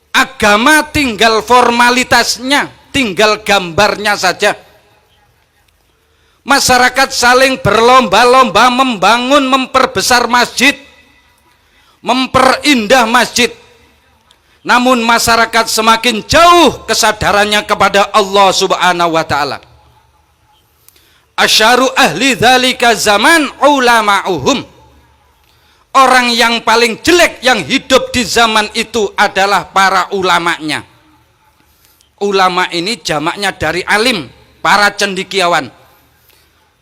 agama tinggal formalitasnya, tinggal gambarnya saja. Masyarakat saling berlomba-lomba membangun, memperbesar masjid, memperindah masjid. Namun masyarakat semakin jauh kesadarannya kepada Allah Subhanahu wa taala. Asyaru ahli dzalika zaman ulama'uhum. Orang yang paling jelek yang hidup di zaman itu adalah para ulamanya. Ulama ini jamaknya dari alim, para cendekiawan.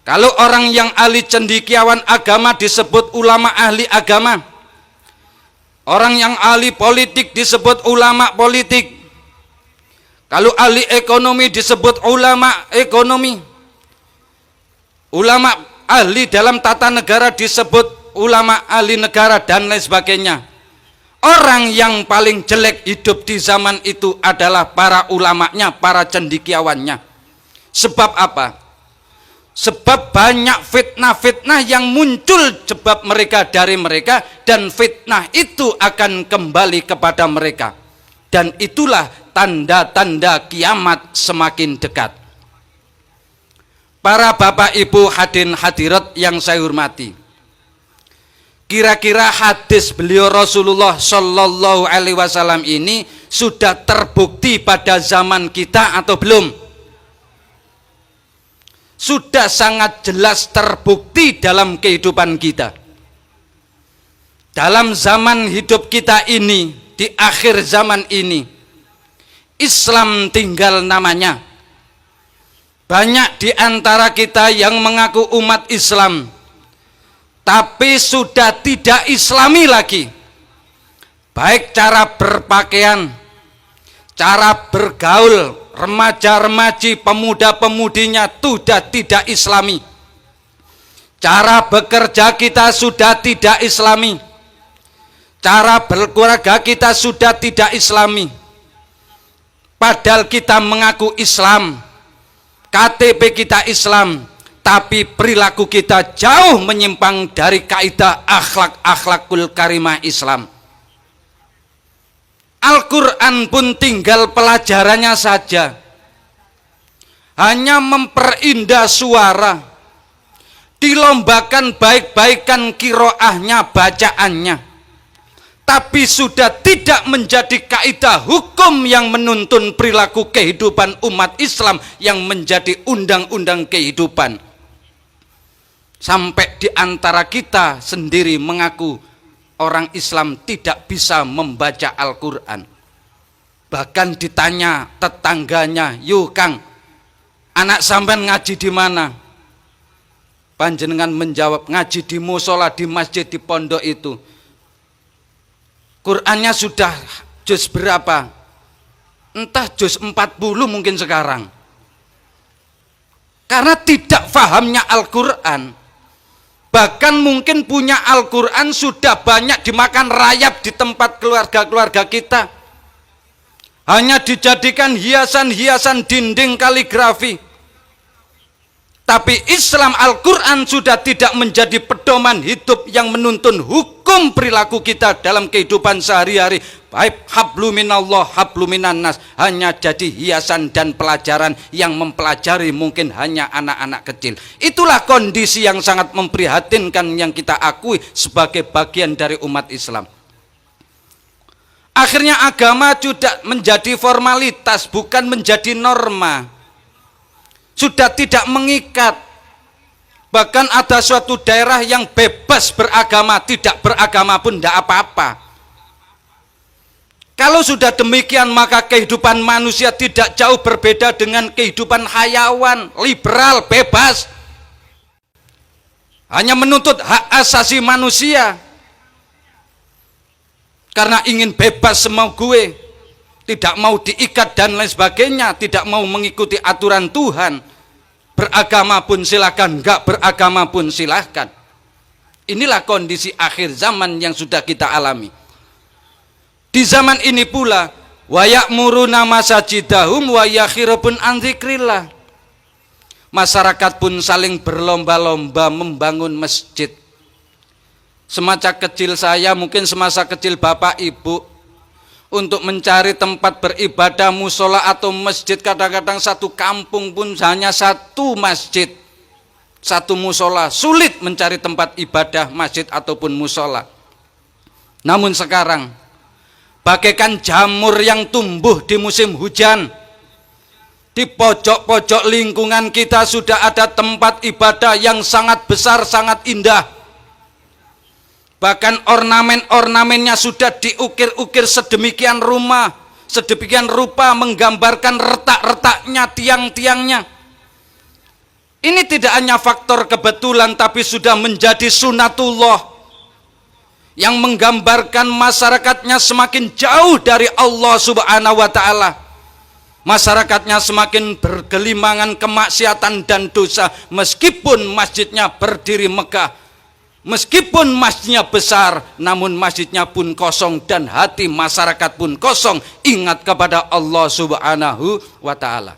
Kalau orang yang ahli cendekiawan agama disebut ulama ahli agama. Orang yang ahli politik disebut ulama politik. Kalau ahli ekonomi disebut ulama ekonomi. Ulama ahli dalam tata negara disebut ulama ahli negara dan lain sebagainya. Orang yang paling jelek hidup di zaman itu adalah para ulamanya, para cendekiawannya. Sebab apa? Sebab banyak fitnah-fitnah yang muncul sebab mereka dari mereka, dan fitnah itu akan kembali kepada mereka. Dan itulah tanda-tanda kiamat semakin dekat. Para bapak ibu hadirin hadirat yang saya hormati, kira-kira hadis beliau Rasulullah Shallallahu Alaihi Wasallam ini sudah terbukti pada zaman kita atau belum? Sudah sangat jelas terbukti dalam kehidupan kita. Dalam zaman hidup kita ini, di akhir zaman ini, Islam tinggal namanya. Banyak di antara kita yang mengaku umat Islam, tapi sudah tidak Islami lagi. Baik cara berpakaian, cara bergaul, remaja-remaji, pemuda-pemudinya sudah tidak Islami. Cara bekerja kita sudah tidak Islami. Cara berkeluarga kita sudah tidak Islami. Padahal kita mengaku Islam, KTP kita Islam, tapi perilaku kita jauh menyimpang dari kaidah akhlakul karimah Islam. Al-Quran pun tinggal pelajarannya saja, hanya memperindah suara, dilombakan baik-baikan kiroahnya, bacaannya, tapi sudah tidak menjadi kaidah hukum yang menuntun perilaku kehidupan umat Islam yang menjadi undang-undang kehidupan. Sampai di antara kita sendiri mengaku orang Islam tidak bisa membaca Al-Quran. Bahkan ditanya tetangganya, "Yuk Kang, anak sampean ngaji di mana?" Panjenengan menjawab, "Ngaji di musola, di masjid, di pondok itu." Qurannya sudah juz berapa? Entah juz 40 mungkin sekarang. Karena tidak fahamnya Al-Quran. Bahkan mungkin punya Al-Quran sudah banyak dimakan rayap di tempat keluarga-keluarga kita. Hanya dijadikan hiasan-hiasan dinding kaligrafi. Tapi Islam Al-Quran sudah tidak menjadi pedoman hidup yang menuntun hukum perilaku kita dalam kehidupan sehari-hari. Baik hablu minallah, hablu minannas, hanya jadi hiasan dan pelajaran yang mempelajari mungkin hanya anak-anak kecil. Itulah kondisi yang sangat memprihatinkan yang kita akui sebagai bagian dari umat Islam. Akhirnya agama sudah menjadi formalitas, bukan menjadi norma. Sudah tidak mengikat. Bahkan ada suatu daerah yang bebas beragama, tidak beragama pun tidak apa-apa. Kalau sudah demikian, maka kehidupan manusia tidak jauh berbeda dengan kehidupan hayawan, liberal, bebas. Hanya menuntut hak asasi manusia. Karena ingin bebas semau gue, tidak mau diikat dan lain sebagainya, tidak mau mengikuti aturan Tuhan. Beragama pun silakan, enggak beragama pun silakan. Inilah kondisi akhir zaman yang sudah kita alami. Di zaman ini pula, wa ya'muruna masajidahum wa yakhirubun an dzikrillah. Masyarakat pun saling berlomba-lomba membangun masjid. Semasa kecil saya, mungkin semasa kecil Bapak Ibu, untuk mencari tempat beribadah musola atau masjid, kadang-kadang satu kampung pun hanya satu masjid, satu musola. Sulit mencari tempat ibadah masjid ataupun musola. Namun sekarang bagaikan jamur yang tumbuh di musim hujan, di pojok-pojok lingkungan kita sudah ada tempat ibadah yang sangat besar, sangat indah. Bahkan ornamen-ornamennya sudah diukir-ukir sedemikian rupa menggambarkan retak-retaknya, tiang-tiangnya. Ini tidak hanya faktor kebetulan, tapi sudah menjadi sunatullah yang menggambarkan masyarakatnya semakin jauh dari Allah Subhanahu wa Ta'ala. Masyarakatnya semakin bergelimangan kemaksiatan dan dosa, meskipun masjidnya berdiri megah. Meskipun masjidnya besar, namun masjidnya pun kosong dan hati masyarakat pun kosong, ingat kepada Allah Subhanahu wa Ta'ala.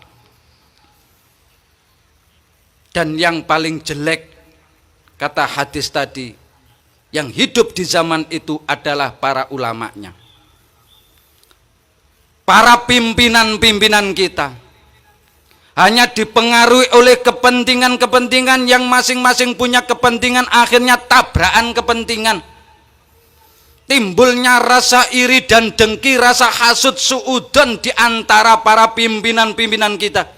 Dan yang paling jelek, kata hadis tadi, yang hidup di zaman itu adalah para ulamanya, para pimpinan-pimpinan kita. Hanya dipengaruhi oleh kepentingan-kepentingan yang masing-masing punya kepentingan, akhirnya tabrakan kepentingan. Timbulnya rasa iri dan dengki, rasa hasud suudzon di antara para pimpinan-pimpinan kita.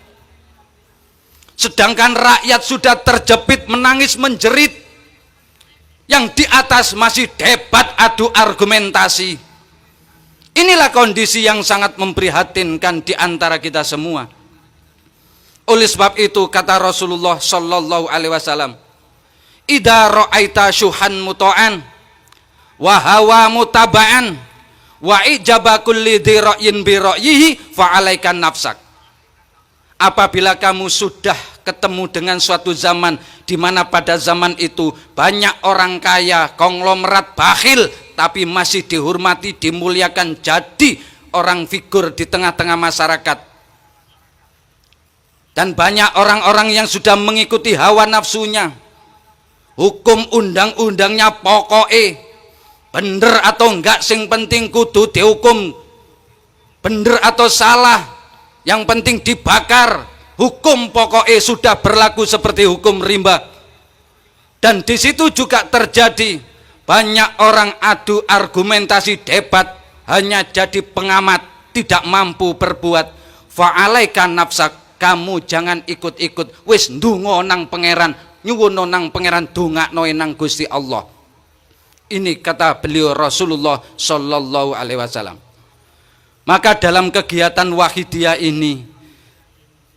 Sedangkan rakyat sudah terjepit menangis menjerit. Yang di atas masih debat adu argumentasi. Inilah kondisi yang sangat memprihatinkan di antara kita semua. Oleh sebab itu kata Rasulullah sallallahu alaihi wasallam, "Idza ra'aita syuhan muta'an wa hawa mutaba'an wa ijaba kulli dzira'in bi ra'yihi fa 'alaika nafsak." Apabila kamu sudah ketemu dengan suatu zaman di mana pada zaman itu banyak orang kaya, konglomerat, bakhil, tapi masih dihormati, dimuliakan, jadi orang figur di tengah-tengah masyarakat. Dan banyak orang-orang yang sudah mengikuti hawa nafsunya. Hukum undang-undangnya pokoknya bener atau enggak, sing penting kudu dihukum. Bener atau salah, yang penting dibakar. Hukum pokoknya sudah berlaku seperti hukum rimba. Dan di situ juga terjadi Banyak orang adu argumentasi debat hanya jadi pengamat, tidak mampu berbuat. Fa'alaika nafsak, kamu jangan ikut-ikut, wis ndonga nang pangeran, nyuwun nang pangeran, dongakno nang Gusti Allah. Ini kata beliau Rasulullah sallallahu alaihi wasallam. Maka dalam kegiatan Wahidiyah ini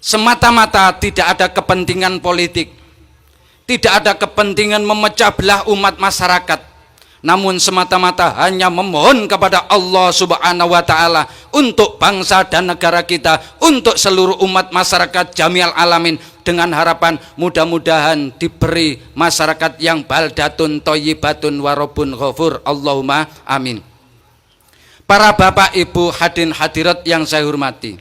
semata-mata tidak ada kepentingan politik, tidak ada kepentingan memecah belah umat masyarakat, namun semata-mata hanya memohon kepada Allah Subhanahu wa Ta'ala untuk bangsa dan negara kita, untuk seluruh umat masyarakat jami'al alamin, dengan harapan mudah-mudahan diberi masyarakat yang baldatun thayyibatun warabun ghafur. Allahumma amin. Para bapak ibu hadirin hadirat yang saya hormati,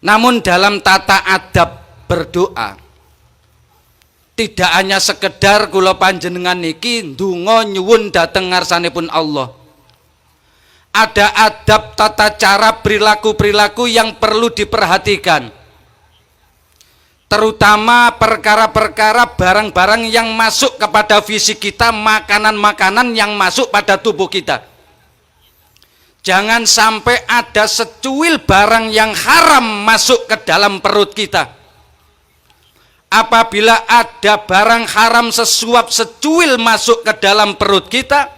namun dalam tata adab berdoa tidak hanya sekedar kula panjenengan niki ndonga nyuwun dhateng ngarsanipun Allah. Ada adab tata cara perilaku-perilaku yang perlu diperhatikan. Terutama perkara-perkara barang-barang yang masuk kepada fisik kita, makanan-makanan yang masuk pada tubuh kita. Jangan sampai ada secuil barang yang haram masuk ke dalam perut kita. Apabila ada barang haram sesuap secuil masuk ke dalam perut kita,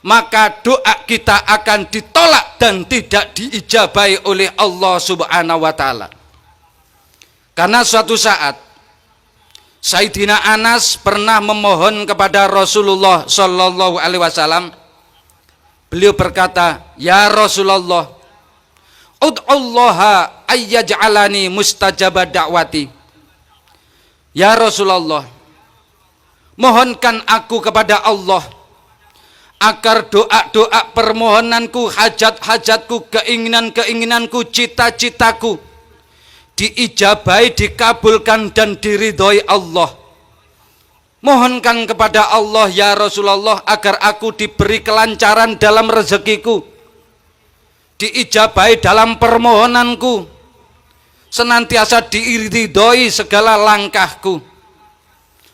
maka doa kita akan ditolak dan tidak diijabahi oleh Allah Subhanahu wa Ta'ala. Karena suatu saat Sayyidina Anas pernah memohon kepada Rasulullah sallallahu alaihi wasallam. Beliau berkata, "Ya Rasulullah, ud'ullaha ayyaj'alani mustajaba da'wati." Ya Rasulullah, mohonkan aku kepada Allah agar doa-doa permohonanku, hajat-hajatku, keinginan-keinginanku, cita-citaku diijabahi, dikabulkan dan diridhoi Allah. Mohonkan kepada Allah ya Rasulullah agar aku diberi kelancaran dalam rezekiku, diijabahi dalam permohonanku, senantiasa diridhoi segala langkahku.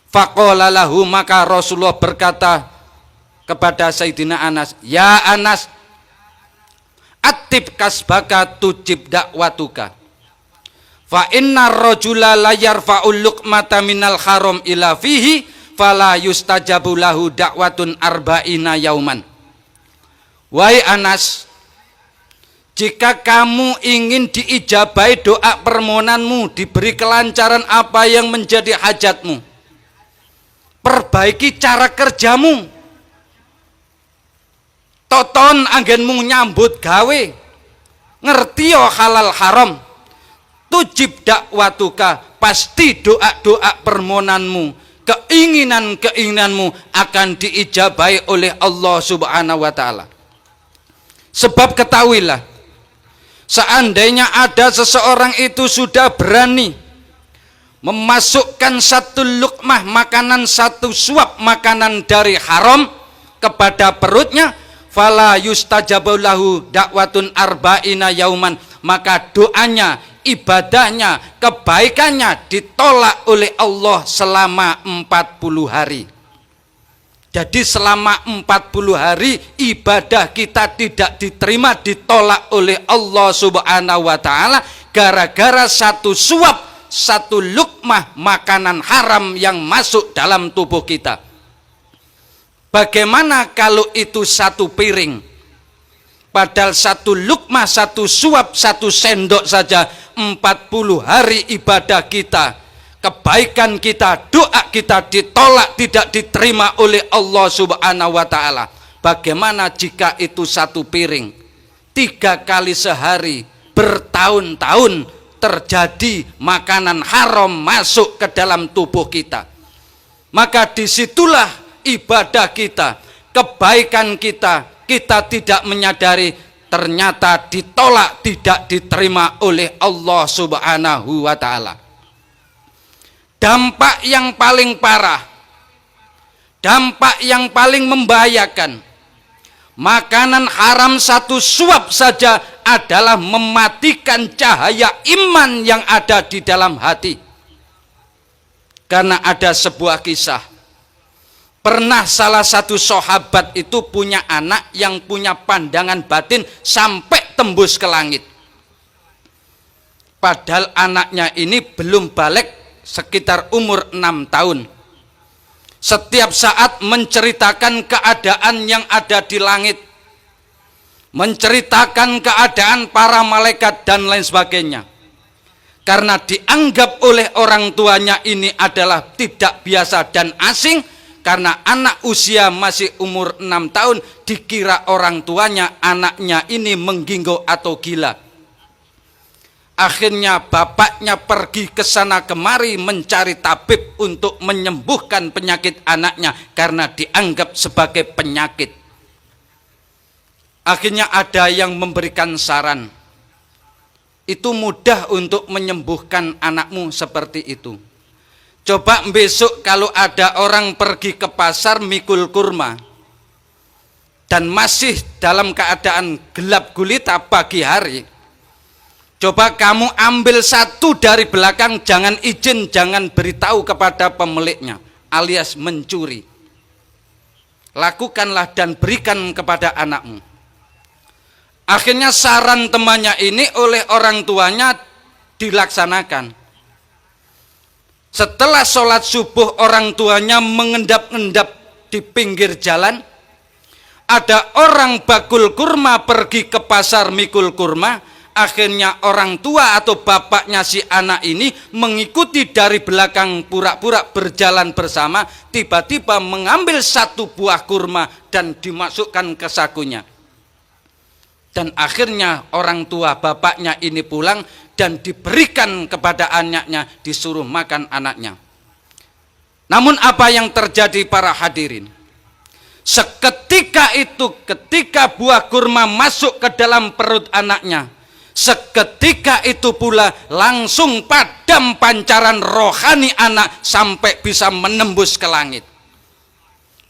Faqala lahu, maka Rasulullah berkata kepada Sayyidina Anas, "Ya Anas, atib kasbaka tujib dakwatuka. Fa inna rajula la yarfa'ul luqmata minal haram ila fihi fala yustajabu lahu dakwatun arba'ina yauman." Wahai Anas, jika kamu ingin diijabahi doa permohonanmu, diberi kelancaran apa yang menjadi hajatmu, perbaiki cara kerjamu. Toton anggenmu nyambut gawe, ngerti yo halal haram, tujib dakwatuka, pasti doa-doa permohonanmu, keinginan-keinginanmu akan diijabahi oleh Allah Subhanahu wa Ta'ala. Sebab ketahuilah, seandainya ada seseorang itu sudah berani memasukkan satu lukmah makanan, satu suap makanan dari haram kepada perutnya, fala yustajabu lahu dakwatun arba'ina yauman, maka doanya, ibadahnya, kebaikannya ditolak oleh Allah selama 40 hari. Jadi selama 40 hari ibadah kita tidak diterima, ditolak oleh Allah Subhanahu wa Ta'ala gara-gara satu suap, satu lukmah makanan haram yang masuk dalam tubuh kita. Bagaimana kalau itu satu piring? Padahal satu lukmah, satu suap, satu sendok saja 40 hari ibadah kita, kebaikan kita, doa kita ditolak, tidak diterima oleh Allah Subhanahu wa Ta'ala. Bagaimana jika itu satu piring 3 kali sehari bertahun-tahun terjadi makanan haram masuk ke dalam tubuh kita? Maka disitulah ibadah kita, kebaikan kita, kita tidak menyadari ternyata ditolak, tidak diterima oleh Allah Subhanahu wa Ta'ala. Dampak yang paling parah, dampak yang paling membahayakan, makanan haram satu suap saja adalah mematikan cahaya iman yang ada di dalam hati. Karena ada sebuah kisah, Pernah salah satu sahabat itu punya anak yang punya pandangan batin sampai tembus ke langit. Padahal anaknya ini belum balik, sekitar umur 6 tahun. Setiap saat menceritakan keadaan yang ada di langit, menceritakan keadaan para malaikat dan lain sebagainya. Karena dianggap oleh orang tuanya ini adalah tidak biasa dan asing, karena anak usia masih umur 6 tahun dikira orang tuanya anaknya ini mengginggo atau gila. Akhirnya bapaknya pergi ke sana kemari mencari tabib untuk menyembuhkan penyakit anaknya karena dianggap sebagai penyakit. Akhirnya ada yang memberikan saran, itu mudah untuk menyembuhkan anakmu seperti itu. Coba besok kalau ada orang pergi ke pasar mikul kurma dan masih dalam keadaan gelap gulita pagi hari, coba kamu ambil satu dari belakang, jangan izin, jangan beritahu kepada pemiliknya, alias mencuri. Lakukanlah dan berikan kepada anakmu. Akhirnya saran temannya ini oleh orang tuanya dilaksanakan. Setelah sholat subuh orang tuanya mengendap-endap di pinggir jalan. Ada orang bakul kurma pergi ke pasar mikul kurma. Akhirnya orang tua atau bapaknya si anak ini mengikuti dari belakang, pura-pura berjalan bersama. Tiba-tiba mengambil satu buah kurma dan dimasukkan ke sakunya. Dan akhirnya orang tua bapaknya ini pulang dan diberikan kepada anaknya, disuruh makan anaknya. Namun apa yang terjadi para hadirin? Seketika itu, ketika buah kurma masuk ke dalam perut anaknya, seketika itu pula langsung padam pancaran rohani anak sampai bisa menembus ke langit.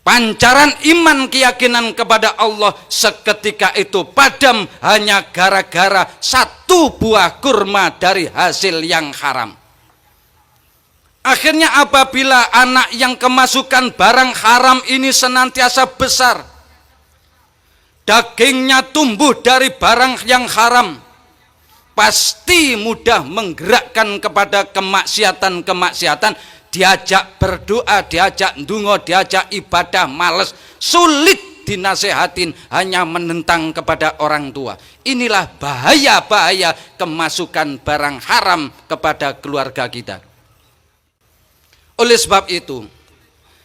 Pancaran iman keyakinan kepada Allah seketika itu padam hanya gara-gara satu buah kurma dari hasil yang haram. Akhirnya apabila anak yang kemasukan barang haram ini senantiasa besar, dagingnya tumbuh dari barang yang haram, pasti mudah menggerakkan kepada kemaksiatan-kemaksiatan. Diajak berdoa, diajak ndungo, diajak ibadah, males, sulit dinasehatin, hanya menentang kepada orang tua. Inilah bahaya-bahaya kemasukan barang haram kepada keluarga kita. Oleh sebab itu,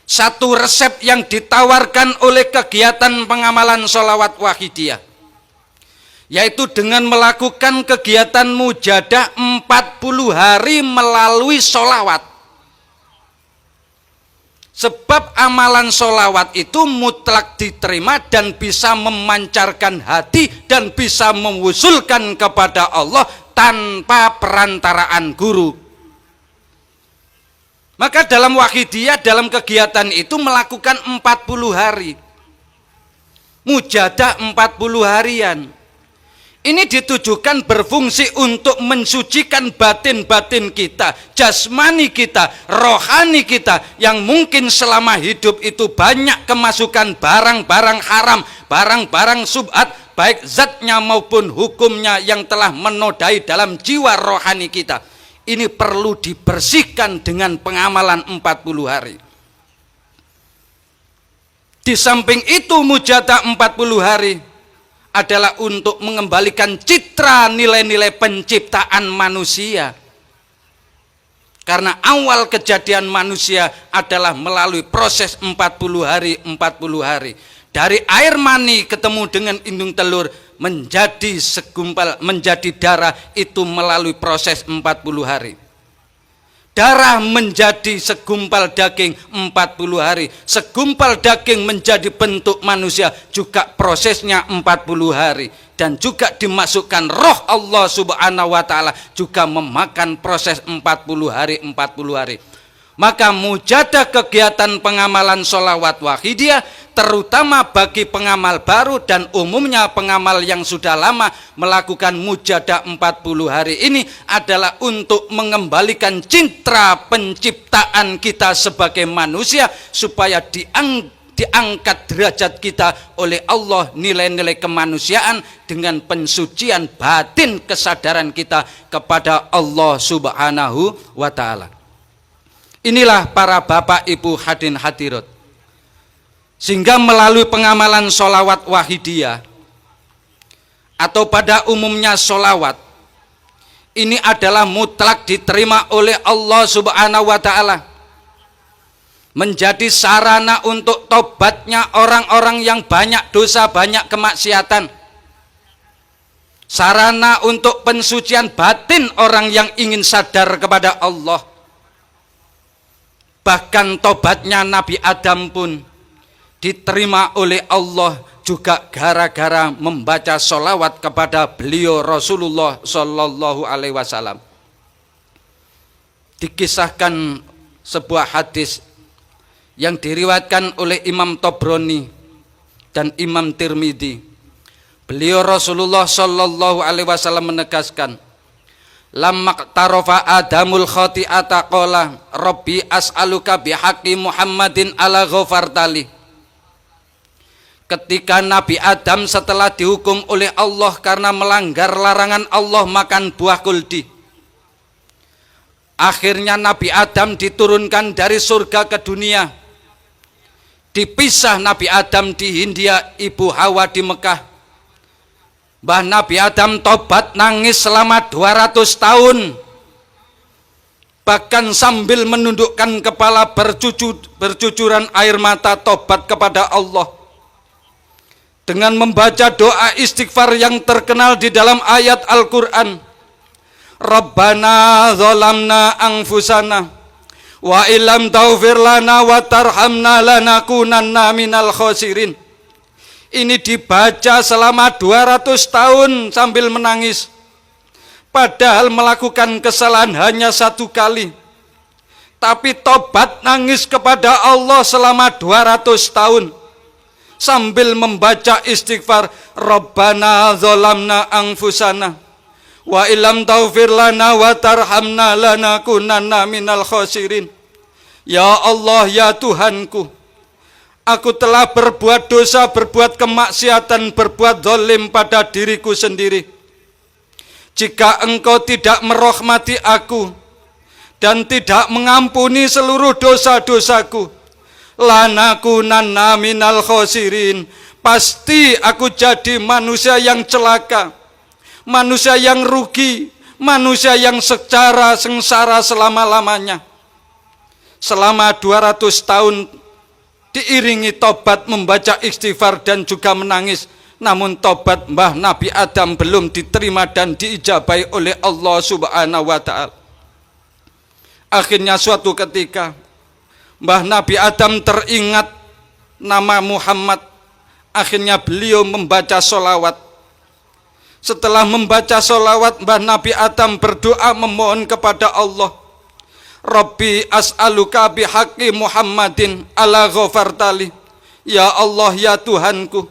satu resep yang ditawarkan oleh kegiatan pengamalan sholawat wahidiyah, yaitu dengan melakukan kegiatan mujadah 40 hari melalui sholawat. Sebab amalan sholawat itu mutlak diterima dan bisa memancarkan hati dan bisa mewusulkan kepada Allah tanpa perantaraan guru. Maka dalam wahidiyah, dalam kegiatan itu melakukan 40 hari. Mujadah 40 harian. Ini ditujukan berfungsi untuk mensucikan batin-batin kita, jasmani kita, rohani kita, yang mungkin selama hidup itu banyak kemasukan barang-barang haram, barang-barang subhat, baik zatnya maupun hukumnya yang telah menodai dalam jiwa rohani kita. Ini perlu dibersihkan dengan pengamalan 40 hari. Di samping itu mujadah 40 hari adalah untuk mengembalikan citra nilai-nilai penciptaan manusia. Karena awal kejadian manusia adalah melalui proses 40 hari, 40 hari. Dari air mani ketemu dengan indung telur menjadi segumpal, menjadi darah, itu melalui proses 40 hari. Darah menjadi segumpal daging 40 hari. Segumpal daging menjadi bentuk manusia juga prosesnya 40 hari. Dan juga dimasukkan roh Allah subhanahu wa ta'ala juga memakan proses 40 hari, 40 hari. Maka mujadah kegiatan pengamalan sholawat wahidiyah, terutama bagi pengamal baru dan umumnya pengamal yang sudah lama melakukan mujadah 40 hari ini adalah untuk mengembalikan citra penciptaan kita sebagai manusia supaya diangkat derajat kita oleh Allah, nilai-nilai kemanusiaan dengan pensucian batin kesadaran kita kepada Allah Subhanahu wa ta'ala. Inilah para bapak ibu hadirin hadirat, sehingga melalui pengamalan sholawat wahidiyah atau pada umumnya sholawat ini adalah mutlak diterima oleh Allah Subhanahu wa ta'ala, menjadi sarana untuk tobatnya orang-orang yang banyak dosa, banyak kemaksiatan, sarana untuk pensucian batin orang yang ingin sadar kepada Allah. Bahkan tobatnya Nabi Adam pun diterima oleh Allah juga gara-gara membaca sholawat kepada beliau Rasulullah Sallallahu Alaihi Wasallam. Dikisahkan sebuah hadis yang diriwayatkan oleh Imam Tobroni dan Imam Tirmidzi. Beliau Rasulullah Sallallahu Alaihi Wasallam menegaskan, lamma tarofa adamul khati'ata qala rabbi as'aluka bihaqqi Muhammadin ala ghafartali. Ketika Nabi Adam setelah dihukum oleh Allah karena melanggar larangan Allah makan buah kuldi, akhirnya Nabi Adam diturunkan dari surga ke dunia. Dipisah Nabi Adam di Hindia, Ibu Hawa di Mekah. Mbah Nabi Adam tobat nangis selama 200 tahun, bahkan sambil menundukkan kepala bercucuran air mata tobat kepada Allah dengan membaca doa istighfar yang terkenal di dalam ayat Al-Quran, Rabbana zalamna anfusana wa illam taghfir lana wa tarhamna lanakunanna minal khosirin. Ini dibaca selama 200 tahun sambil menangis, padahal melakukan kesalahan hanya 1 kali, tapi tobat nangis kepada Allah selama 200 tahun sambil membaca istighfar, Rabbana zalamna anfusana wa illam taghfir lana wa tarhamna lanakunanna minal khosirin. Ya Allah, ya Tuhanku, aku telah berbuat dosa, berbuat kemaksiatan, berbuat zalim pada diriku sendiri. Jika Engkau tidak merahmati aku dan tidak mengampuni seluruh dosa-dosaku, lanakunanna minal khosirin, pasti aku jadi manusia yang celaka, manusia yang rugi, manusia yang secara sengsara selama-lamanya. Selama 200 tahun diiringi tobat, membaca istighfar dan juga menangis, namun tobat Mbah Nabi Adam belum diterima dan diijabai oleh Allah Subhanahu wa ta'ala. Akhirnya suatu ketika Mbah Nabi Adam teringat nama Muhammad. Akhirnya beliau membaca sholawat. Setelah membaca sholawat, Mbah Nabi Adam berdoa memohon kepada Allah, Rabbi as'aluka bihaqqi Muhammadin ala ghafartali. Ya Allah, ya Tuhanku,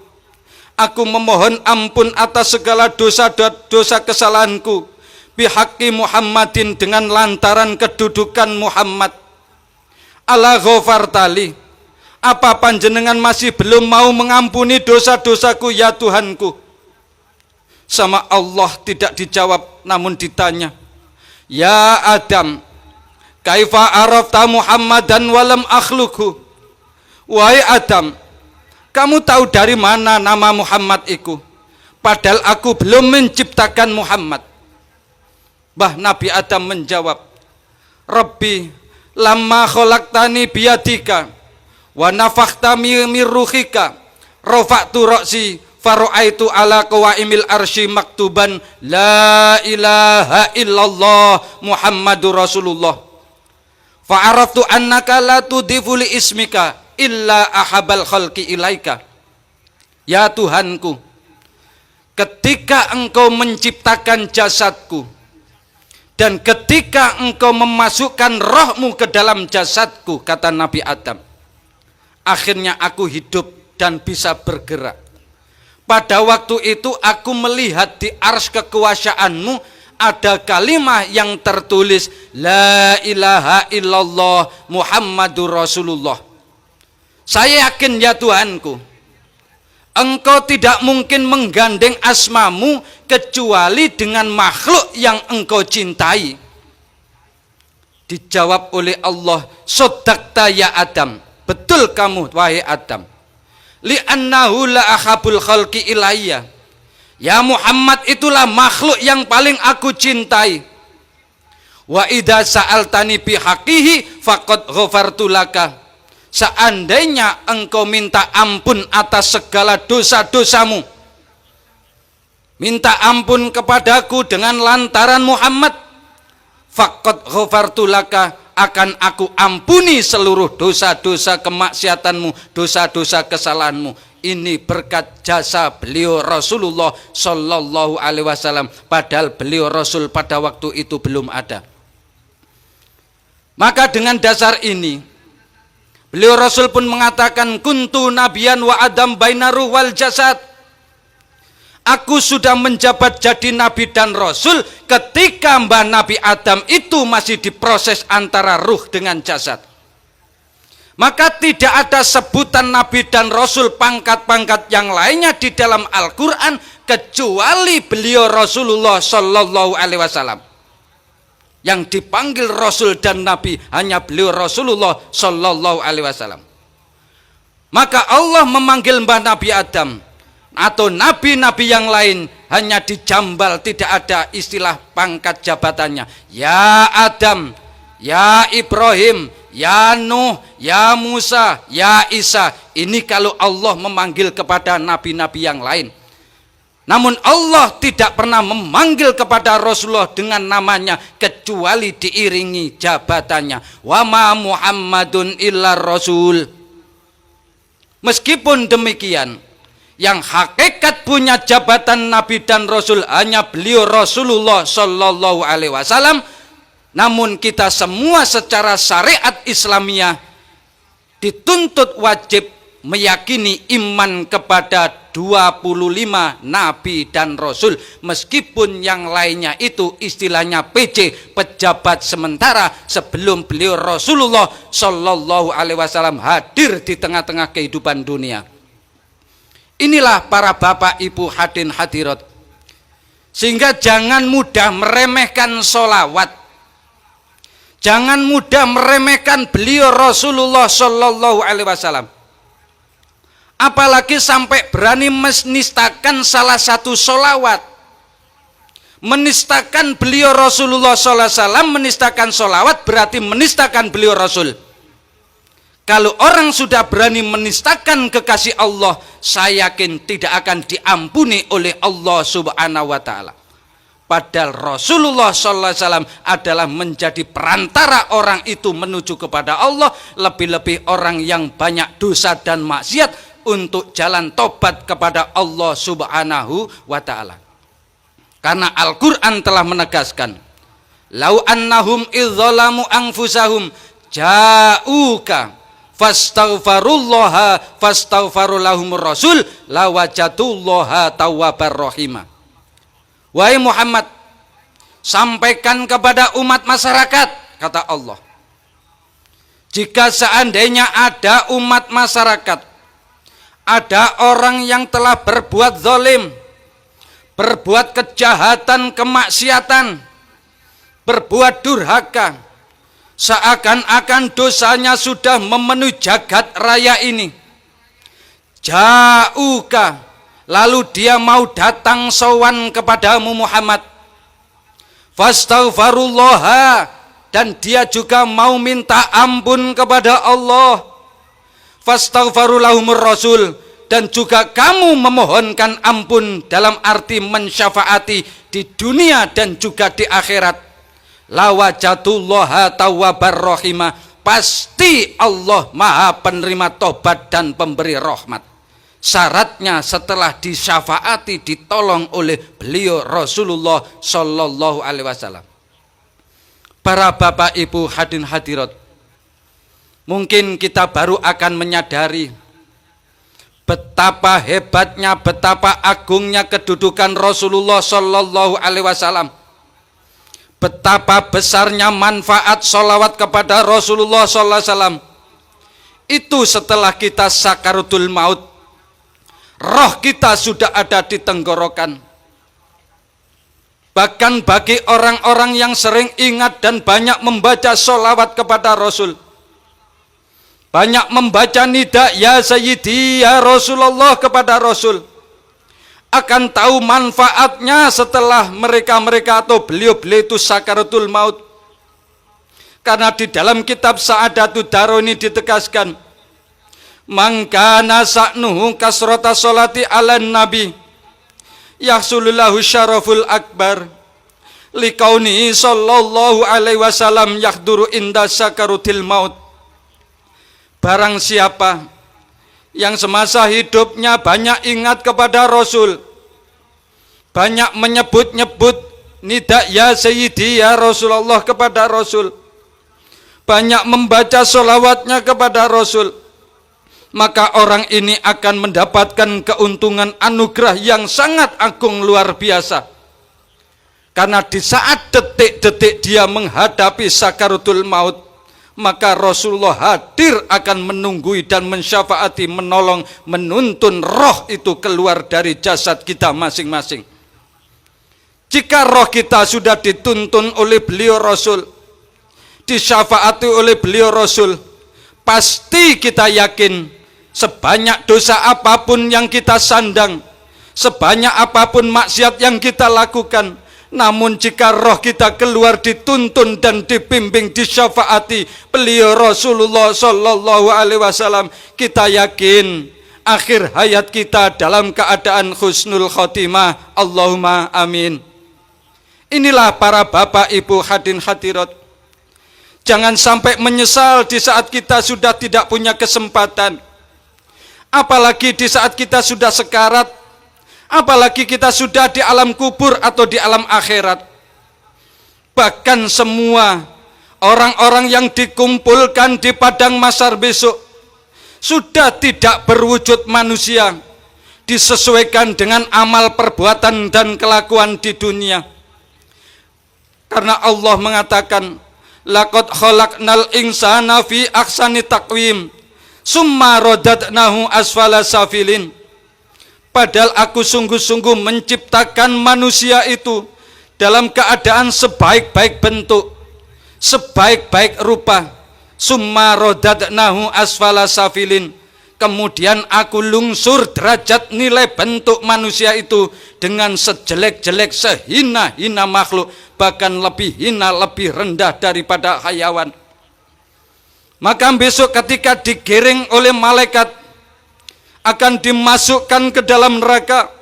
aku memohon ampun atas segala dosa kesalahanku, bihaqqi Muhammadin, dengan lantaran kedudukan Muhammad. Ala ghafartali, apa panjenengan masih belum mau mengampuni dosa-dosaku ya Tuhanku? Sama Allah tidak dijawab, namun ditanya, ya Adam, kaifa arafta Muhammadan walam akhluqhu? Wahai Adam, kamu tahu dari mana nama Muhammad itu, padahal aku belum menciptakan Muhammad. Bah Nabi Adam menjawab, Rabbi lamma khalaqtani biyadika wa nafakhta min ruhika rafa'tu ra'si fara'aitu ala qawaimil arsy maktuban la ilaha illallah Muhammadur Rasulullah. Fa'araftu annaka la tudifu li ismika illa ahabal khalqi ilaika. Ya Tuhanku, ketika Engkau menciptakan jasadku Dan ketika engkau memasukkan rohmu ke dalam jasadku, kata Nabi Adam, akhirnya aku hidup dan bisa bergerak. Pada waktu itu aku melihat di arsy kekuasaanmu ada kalimat yang tertulis La ilaha illallah Muhammadur Rasulullah. Saya yakin ya Tuhanku, engkau tidak mungkin menggandeng asmamu kecuali dengan makhluk yang engkau cintai. Dijawab oleh Allah, Sodakta ya Adam, betul kamu wahai Adam. Li'annahu la ahabul khalqi ilayya. Ya Muhammad, itulah makhluk yang paling aku cintai. Wa idza sa'altani bihaqihi faqad ghafartu laka. Seandainya engkau minta ampun atas segala dosa-dosamu, minta ampun kepadaku dengan lantaran Muhammad, faqad ghafartu laka, akan aku ampuni seluruh dosa-dosa kemaksiatanmu, dosa-dosa kesalahanmu. Ini berkat jasa beliau Rasulullah Sallallahu Alaihi Wasallam, padahal beliau Rasul pada waktu itu belum ada. Maka dengan dasar ini beliau Rasul pun mengatakan, kuntu nabiyan wa adam baina ruh wal jasad. Aku sudah menjabat jadi nabi dan rasul ketika mbah Nabi Adam itu masih diproses antara ruh dengan jasad. Maka tidak ada sebutan nabi dan rasul, pangkat-pangkat yang lainnya di dalam Al-Quran kecuali beliau Rasulullah Sallallahu Alaihi Wasallam. Yang dipanggil Rasul dan Nabi hanya beliau Rasulullah Sallallahu Alaihi Wasallam. Maka Allah memanggil mbah Nabi Adam atau nabi-nabi yang lain hanya dijambal, tidak ada istilah pangkat jabatannya. Ya Adam, ya Ibrahim, ya Nuh, ya Musa, ya Isa. Ini kalau Allah memanggil kepada nabi-nabi yang lain. Namun Allah tidak pernah memanggil kepada Rasulullah dengan namanya kecuali diiringi jabatannya. Wa ma Muhammadun illa Rasul. Meskipun demikian, yang hakikat punya jabatan Nabi dan Rasul hanya beliau Rasulullah Sallallahu Alaihi Wasallam. Namun kita semua secara syariat Islamiyah dituntut wajib meyakini iman kepada 25 nabi dan rasul, meskipun yang lainnya itu istilahnya PJ, pejabat sementara, sebelum beliau Rasulullah Sallallahu Alaihi Wasallam hadir di tengah-tengah kehidupan dunia. Inilah para bapak ibu hadirin hadirat, sehingga jangan mudah meremehkan sholawat, jangan mudah meremehkan beliau Rasulullah Sallallahu Alaihi Wasallam. Apalagi sampai berani menistakan salah satu sholawat, menistakan beliau Rasulullah SAW. Menistakan sholawat berarti menistakan beliau Rasul. Kalau orang sudah berani menistakan kekasih Allah, saya yakin tidak akan diampuni oleh Allah Subhanahu wa Ta'ala. Padahal Rasulullah SAW adalah menjadi perantara orang itu menuju kepada Allah, lebih-lebih orang yang banyak dosa dan maksiat, untuk jalan tobat kepada Allah Subhanahu wa Ta'ala. Karena Al-Quran telah menegaskan, lau annahum idzalamu anfusahum ja'uka fastaghfarullaha fastaghfarulahumur rasul lawajatullaha tawwabar rahimah. Wahai Muhammad, sampaikan kepada umat masyarakat, kata Allah, jika seandainya ada umat masyarakat, ada orang yang telah berbuat zalim, berbuat kejahatan, kemaksiatan, berbuat durhaka, seakan-akan dosanya sudah memenuhi jagat raya ini, ja'uka, lalu dia mau datang sowan kepadamu Muhammad, fastaghfarullaha, dan dia juga mau minta ampun kepada Allah, fastaghfarulahumur rasul, dan juga kamu memohonkan ampun dalam arti mensyafaati di dunia dan juga di akhirat, lawajatullaha tawwabar rahimah, pasti Allah maha penerima tobat dan pemberi rahmat. Syaratnya setelah disyafaati, ditolong oleh beliau Rasulullah Sallallahu Alaihi Wasallam. Para bapak ibu hadirin hadirat, mungkin kita baru akan menyadari betapa hebatnya, betapa agungnya kedudukan Rasulullah Shallallahu Alaihi Wasallam, betapa besarnya manfaat sholawat kepada Rasulullah Sallallahu Alaihi Wasallam. Itu setelah kita sakaratul maut, roh kita sudah ada di tenggorokan. Bahkan bagi orang-orang yang sering ingat dan banyak membaca sholawat kepada Rasul, banyak membaca nida ya Sayyidi ya Rasulullah kepada Rasul, akan tahu manfaatnya setelah mereka atau beliau-beliau itu sakaratul maut. Karena di dalam kitab Sa'adatud Daroni ditegaskan, man kana sa'nuhu kasrata sholati ala nabi yahsulullahu syaraful akbar liqauni sallallahu alaihi wasallam yahduru inda sakaratil maut. Barang siapa yang semasa hidupnya banyak ingat kepada Rasul, banyak menyebut-nyebut nida ya Sayyidi ya Rasulullah kepada Rasul, banyak membaca sholawatnya kepada Rasul, maka orang ini akan mendapatkan keuntungan anugerah yang sangat agung luar biasa. Karena di saat detik-detik dia menghadapi sakaratul maut, maka Rasulullah hadir akan menunggui dan mensyafaati, menolong, menuntun roh itu keluar dari jasad kita masing-masing. Jika roh kita sudah dituntun oleh beliau Rasul, disyafaati oleh beliau Rasul, pasti kita yakin sebanyak dosa apapun yang kita sandang, sebanyak apapun maksiat yang kita lakukan, namun jika roh kita keluar dituntun dan dibimbing, disyafaati beliau Rasulullah Sallallahu Alaihi Wasallam, kita yakin akhir hayat kita dalam keadaan husnul khotimah. Allahumma amin. Inilah para bapak ibu hadirin hadirat, jangan sampai menyesal di saat kita sudah tidak punya kesempatan, apalagi di saat kita sudah sekarat, apalagi kita sudah di alam kubur atau di alam akhirat. Bahkan semua orang-orang yang dikumpulkan di padang mahsyar besok sudah tidak berwujud manusia, disesuaikan dengan amal perbuatan dan kelakuan di dunia. Karena Allah mengatakan, laqad khalaqnal insana fi ahsani taqwim summa radadnahu asfala safilin. Padahal aku sungguh-sungguh menciptakan manusia itu dalam keadaan sebaik-baik bentuk, sebaik-baik rupa. Summa radadnahu asfala safilin. Kemudian aku lungsur derajat nilai bentuk manusia itu dengan sejelek-jelek, sehina-hina makhluk, bahkan lebih hina, lebih rendah daripada hayawan. Maka besok ketika digiring oleh malaikat akan dimasukkan ke dalam neraka,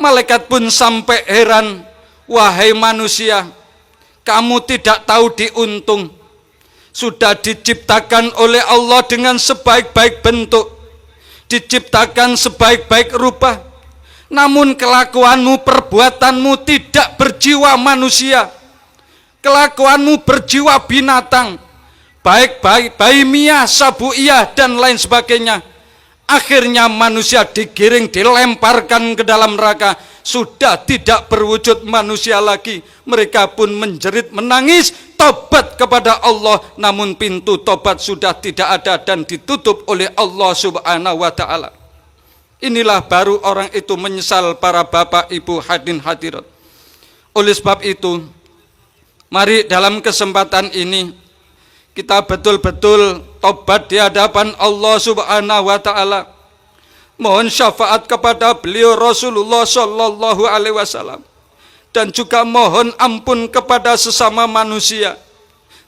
malaikat pun sampai heran, wahai manusia, kamu tidak tahu diuntung, sudah diciptakan oleh Allah dengan sebaik-baik bentuk, diciptakan sebaik-baik rupa, namun kelakuanmu, perbuatanmu tidak berjiwa manusia, kelakuanmu berjiwa binatang, baik-baik bahimiyah, sabuiyah dan lain sebagainya. Akhirnya manusia digiring, dilemparkan ke dalam neraka, sudah tidak berwujud manusia lagi. Mereka pun menjerit, menangis, tobat kepada Allah, namun pintu tobat sudah tidak ada dan ditutup oleh Allah Subhanahu wa Ta'ala. Inilah baru orang itu menyesal, para bapak ibu hadirin hadirat. Oleh sebab itu, mari dalam kesempatan ini kita betul-betul tobat di hadapan Allah Subhanahu wa Ta'ala. Mohon syafaat kepada beliau Rasulullah Sallallahu Alaihi Wasallam, dan juga mohon ampun kepada sesama manusia,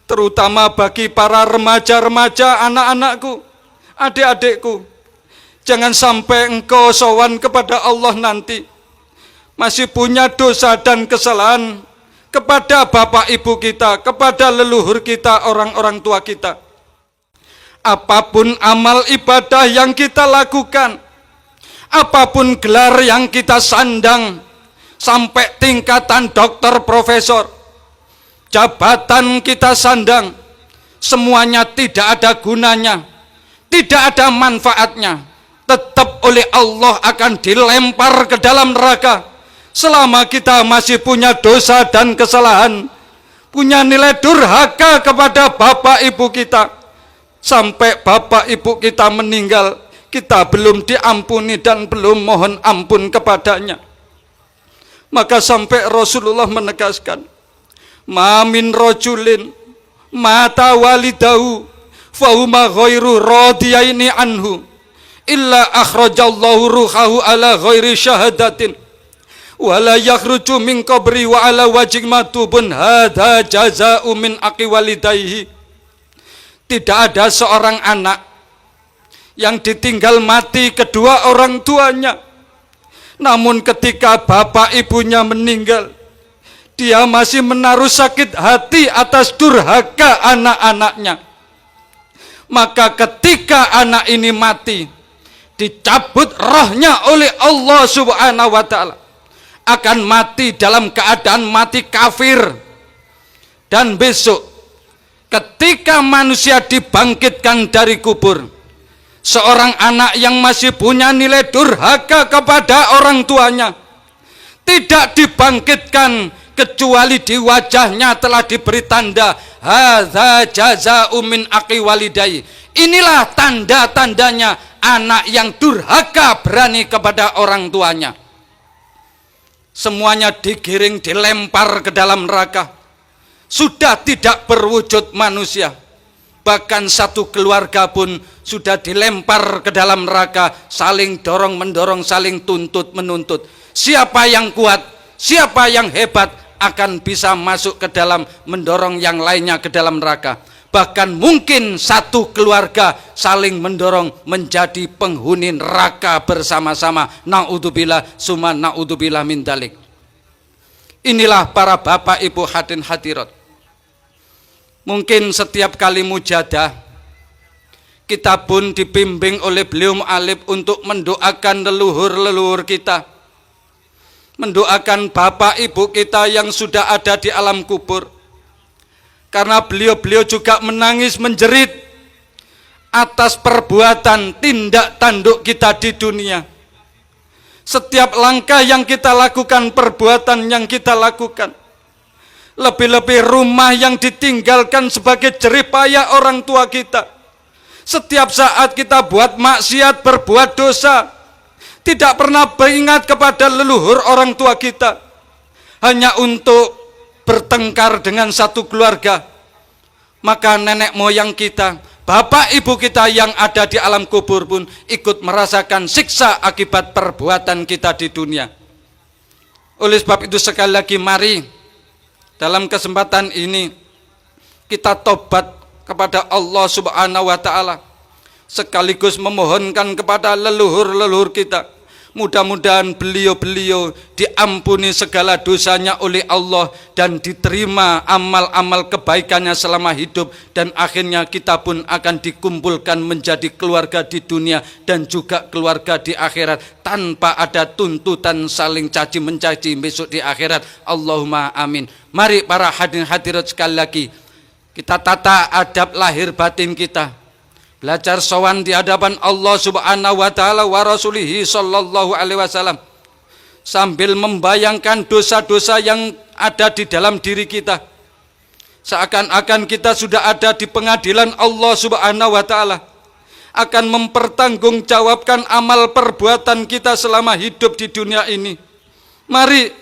terutama bagi para remaja-remaja, anak-anakku, adik-adikku. Jangan sampai engkau sowan kepada Allah nanti masih punya dosa dan kesalahan kepada bapak ibu kita, kepada leluhur kita, orang-orang tua kita. Apapun amal ibadah yang kita lakukan, apapun gelar yang kita sandang, sampai tingkatan dokter, profesor, jabatan kita sandang, semuanya tidak ada gunanya, tidak ada manfaatnya, tetap oleh Allah akan dilempar ke dalam neraka. Selama kita masih punya dosa dan kesalahan, punya nilai durhaka kepada bapak ibu kita, sampai bapak ibu kita meninggal, kita belum diampuni dan belum mohon ampun kepadanya. Maka sampai Rasulullah menegaskan, ma min rajulin mata walidahu fahuma ghairu radiyaini anhu illa akhrajallahu ruhahu ala ghairi syahadatin wala yakhruju min qabri wa ala wajhi matubun hadza jazaa'u min aqi walidayhi. Tidak ada seorang anak yang ditinggal mati kedua orang tuanya, namun ketika bapak ibunya meninggal, dia masih menaruh sakit hati atas durhaka anak-anaknya. Maka ketika anak ini mati, dicabut rohnya oleh Allah Subhanahu wa ta'ala, akan mati dalam keadaan mati kafir. Dan besok ketika manusia dibangkitkan dari kubur, seorang anak yang masih punya nilai durhaka kepada orang tuanya tidak dibangkitkan kecuali di wajahnya telah diberi tanda hadza jazaa'u min aqi walidayhi. Inilah tanda-tandanya anak yang durhaka berani kepada orang tuanya. Semuanya digiring, dilempar ke dalam neraka. Sudah tidak berwujud manusia. Bahkan satu keluarga pun sudah dilempar ke dalam neraka, saling dorong-mendorong, saling tuntut-menuntut. Siapa yang kuat, siapa yang hebat akan bisa masuk ke dalam, mendorong yang lainnya ke dalam neraka. Bahkan mungkin satu keluarga saling mendorong menjadi penghuni neraka bersama-sama. Na'udzubillah summa na'udzubillah min dalik. Inilah para bapak ibu hadirin hadirat. Mungkin setiap kali mujadah kita pun dibimbing oleh beliau mu'alif untuk mendoakan leluhur-leluhur kita, mendoakan bapak ibu kita yang sudah ada di alam kubur. Karena beliau-beliau juga menangis menjerit atas perbuatan tindak tanduk kita di dunia. Setiap langkah yang kita lakukan, perbuatan yang kita lakukan, lebih-lebih rumah yang ditinggalkan sebagai jerih payah orang tua kita. Setiap saat kita buat maksiat, berbuat dosa, tidak pernah beringat kepada leluhur orang tua kita, hanya untuk bertengkar dengan satu keluarga. Maka nenek moyang kita, bapak ibu kita yang ada di alam kubur pun ikut merasakan siksa akibat perbuatan kita di dunia. Oleh sebab itu sekali lagi mari dalam kesempatan ini kita tobat kepada Allah Subhanahu wa ta'ala, sekaligus memohonkan kepada leluhur-leluhur kita, mudah-mudahan beliau-beliau diampuni segala dosanya oleh Allah dan diterima amal-amal kebaikannya selama hidup, dan akhirnya kita pun akan dikumpulkan menjadi keluarga di dunia dan juga keluarga di akhirat tanpa ada tuntutan saling caci mencaci besok di akhirat. Allahumma amin. Mari para hadirin hadirat sekali lagi kita tata adab lahir batin kita, belajar sowan di hadapan Allah Subhanahu wa ta'ala wa rasulihi sallallahu alaihi wasallam, sambil membayangkan dosa-dosa yang ada di dalam diri kita, seakan-akan kita sudah ada di pengadilan Allah Subhanahu wa ta'ala, akan mempertanggungjawabkan amal perbuatan kita selama hidup di dunia ini. Mari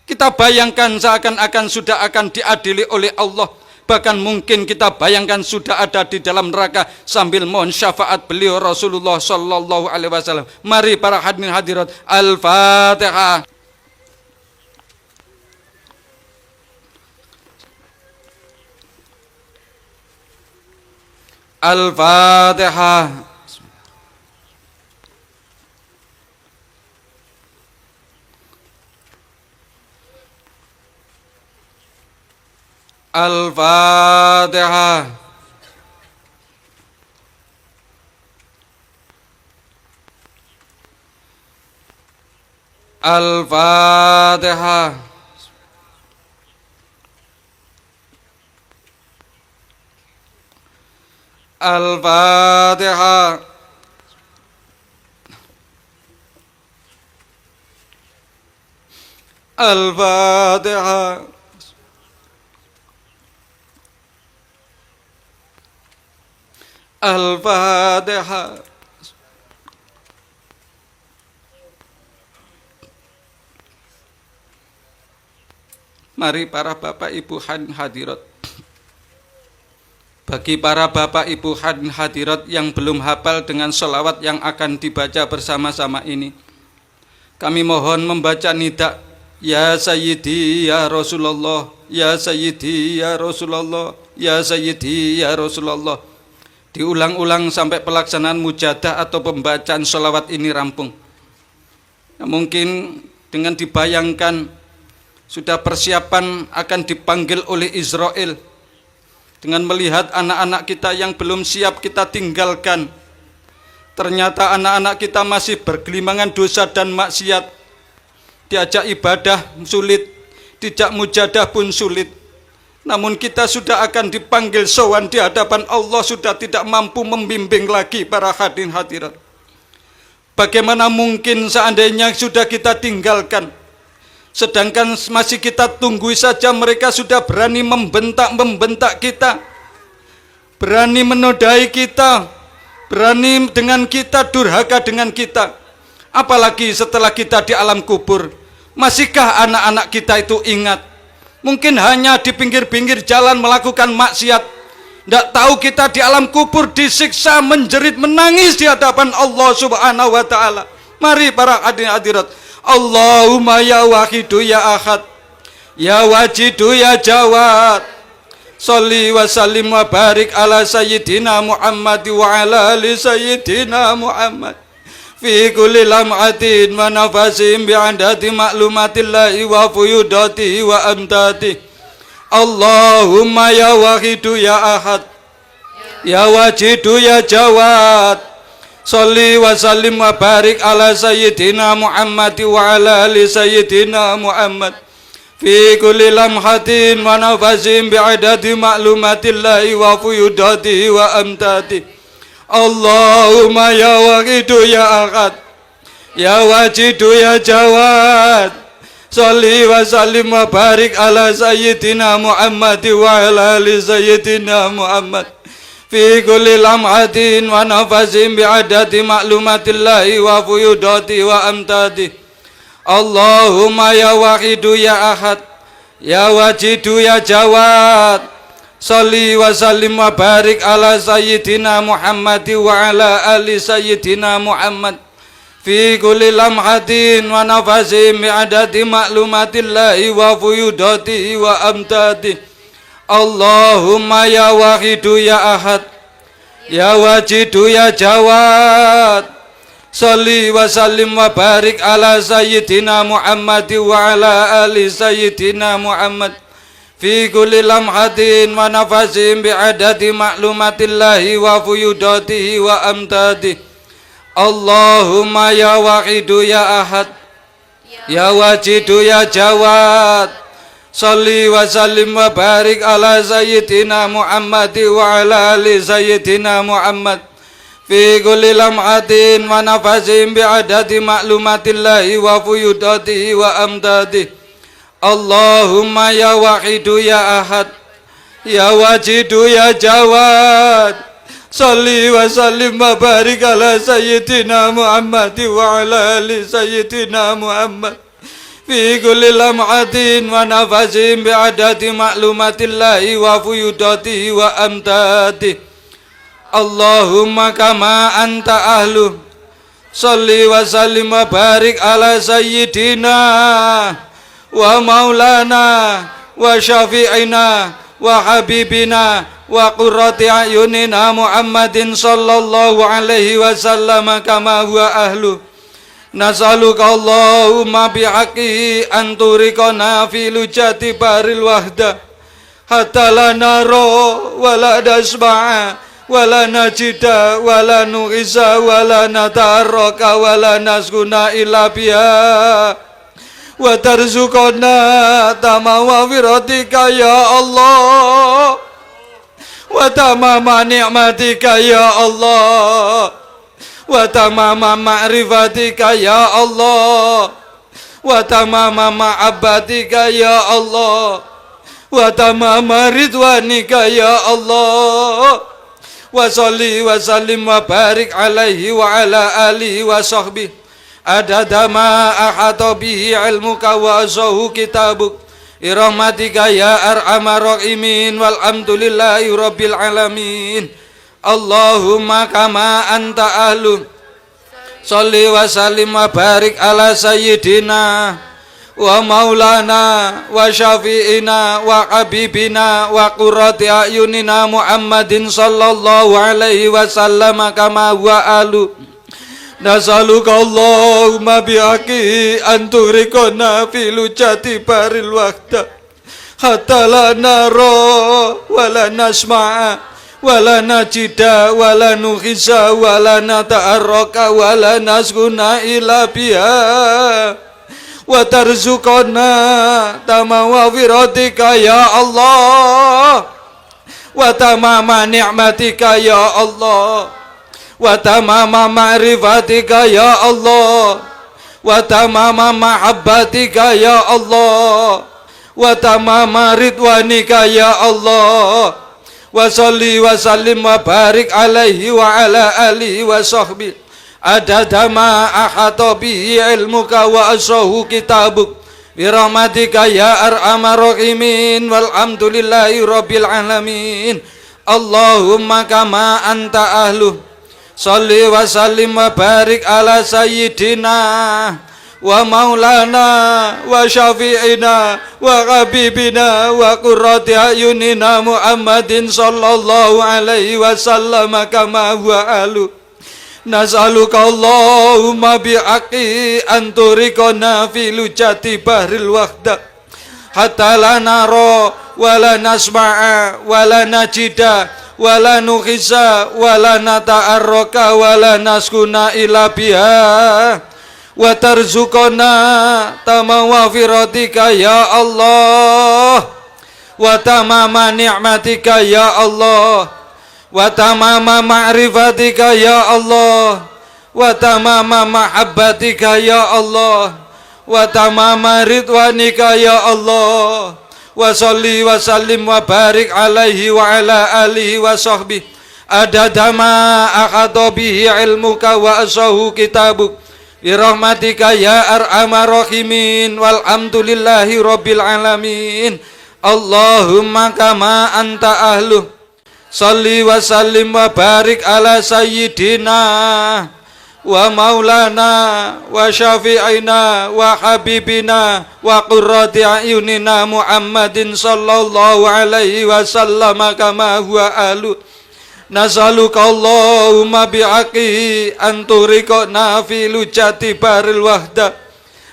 kita bayangkan seakan-akan sudah akan diadili oleh Allah. Bahkan mungkin kita bayangkan sudah ada di dalam neraka sambil mohon syafaat beliau Rasulullah sallallahu alaihi wasallam. Mari para hadirin hadirat, Al-Fatihah. Al-Fatihah. Al-Fatihah. Al-Fatihah. Al-Fatihah. Al-Fatihah. Al-Fatihah. Mari para bapak ibu hadirat. Bagi para bapak ibu hadirat yang belum hafal dengan sholawat yang akan dibaca bersama-sama ini, kami mohon membaca nida Ya Sayyidi Ya Rasulullah, Ya Sayyidi Ya Rasulullah, Ya Sayyidi Ya Rasulullah, diulang-ulang sampai pelaksanaan mujadah atau pembacaan sholawat ini rampung. Nah, mungkin dengan dibayangkan sudah persiapan akan dipanggil oleh Israel, dengan melihat anak-anak kita yang belum siap kita tinggalkan, ternyata anak-anak kita masih bergelimangan dosa dan maksiat, diajak ibadah sulit, dijak mujadah pun sulit, namun kita sudah akan dipanggil sowan di hadapan Allah, sudah tidak mampu membimbing lagi para hadirin hadirat. Bagaimana mungkin seandainya sudah kita tinggalkan, sedangkan masih kita tunggu saja mereka sudah berani membentak kita, berani menodai kita, berani dengan kita, durhaka dengan kita. Apalagi setelah kita di alam kubur, masihkah anak-anak kita itu ingat? Mungkin hanya di pinggir-pinggir jalan melakukan maksiat, tidak tahu kita di alam kubur disiksa, menjerit, menangis di hadapan Allah Subhanahu wa Ta'ala. Mari para hadirin hadirat, Allahumma ya wahidu ya ahad, ya wajidu ya jawad, sholli wa sallim wa barik ala sayyidina Muhammad wa ala ali sayyidina Muhammad fi kulli lam'atin wa nafasin bi'adati ma'lumatillahi wa fuyudati wa amtati. Allahumma ya wahidu ya ahad, ya wajidu ya jawad, sholli wa sallim wa barik ala sayyidina Muhammad wa ala ali sayyidina Muhammad fi kulli lamhatin wa nafasin bi'adati ma'lumatillahi wa fuyudati wa amtati. Allahumma ya wahidu ya ahad, ya wajidu ya jawad, sholli wa sallim wa barik ala sayyidina Muhammad wa ala ali sayyidina Muhammad fi kulli lam'atin wa nafasin bi'adati ma'lumatillahi wa fuyudati wa amtati. Allahumma ya wahidu ya ahad, ya wajidu ya jawad, sholli wa sallim wa barik ala sayyidina Muhammad wa ala ali sayyidina Muhammad fi kulli lamhatin wa nafasin bi'adati ma'lumatillahi wa fuyudati wa amtati. Allahumma ya wahidu ya ahad, ya wajidu ya jawad, sholli wa sallim wa barik ala sayyidina Muhammad wa ala ali sayyidina Muhammad fi kulli lamhatin wa nafasin bi'adati ma'lumatillahi wa fuyudati wa amtati. Allahumma ya wahidu ya ahad, ya wajidu ya jawad, sholli wa sallim wa barik ala sayyidina Muhammad wa ala ali sayyidina Muhammad fi kulli lam'atin wa nafasin bi'adati ma'lumatillahi wa fuyudati wa amtati. Allahumma ya wahidu ya ahad, ya wajidu ya jawad, sholli wa sallim wa barik ala sayyidina Muhammad wa ala ali sayyidina Muhammad fi kulli lam'atin wa nafasin bi'adati ma'lumatillahi wa fuyudati wa amtati. Allahumma kama anta ahlu, sholli wa sallim wa barik ala sayyidina wa maulana wa syafi'ina wa habibina wa qurrati ayunina Muhammadin sallallahu alaihi wasallam kama huwa ahlu. Nas'aluka Allahumma bihaqqi anturikona fi lujati baril wahda hatta la naro wa la nasma'a wa la najida wa la nughisa wa la nataraka wa la naskuna illa biha wa tarzuqna tamawa firatika ya Allah, wa tamama ni'matika ya Allah, wa tamama ma'rifatika ya Allah, wa tamama ma'abbatika ya Allah, wa tamama ridwanika ya Allah, wa salli wa sallim wa barik alaihi wa ala alihi wa sahbihi adada ma ahata bihi ilmuka wa asahu kitabuk irahmatika ya arhamar rahimin walhamdulillahi rabbil alamin. Allahumma kama anta ahlu salli wa sallim wa barik ala sayyidina wa maulana wa syafi'ina wa habibina wa qurrati ayunina Muhammadin sallallahu alaihi wasallam kama huwa alu. Nasaluka Allahumma bi'aqi anturikona filujati baril waqta hatta la nara wa la nasma'a wa la najida wa la nukhisa wa la nata'arraka wa la naskuna ila biha wa tarzuqana tamawa wiratika ya Allah wa tamama ni'matika ya Allah wa tamama ma'rifatika ya Allah wa tamama mahabbatika ya Allah wa tamama ridwanika ya Allah wa salli wa sallim wa barik alaihi wa ala alihi wa sahbihi adada ma ahata bihi ilmuka wa asahu kitabuk birahmatika ya arhamar rahimin walhamdulillahi rabbil alamin. Allahumma kama anta ahlu salli wa sallim wa barik ala sayyidina wa maulana wa syafi'ina wa habibina wa qurrati ayunina Muhammadin sallallahu alaihi wasallam kama huwa alu. Nas'aluka Allahumma bi'aqi anturikona fi lujati bahril wahda hatta la nara wa la nasma'a wa la najida wa la nukhisa wa la nata'arraka wa la naskuna ila biha wa tarzuqana tamawa firatika ya Allah wa tamama ni'matika ya Allah wa tamama ma'rifatika ya Allah wa tamama mahabbatika ya Allah wa tamama ridwanika ya Allah wa salli wa sallim wa barik alaihi wa ala alihi wa sahbihi adada ma ahata bihi ilmuka wa asahu kitabuk birahmatika ya arhamar rahimin walhamdulillahi rabbil alamin. Allahumma kama anta ahlu salli wa sallim wa barik ala sayyidina wa maulana wa syafi'ina wa habibina wa qurrati ayunina Muhammadin sallallahu alaihi wasallam kama huwa alu. Nasaluka Allahumma bi'aqi anturikona fi lujati baril wahda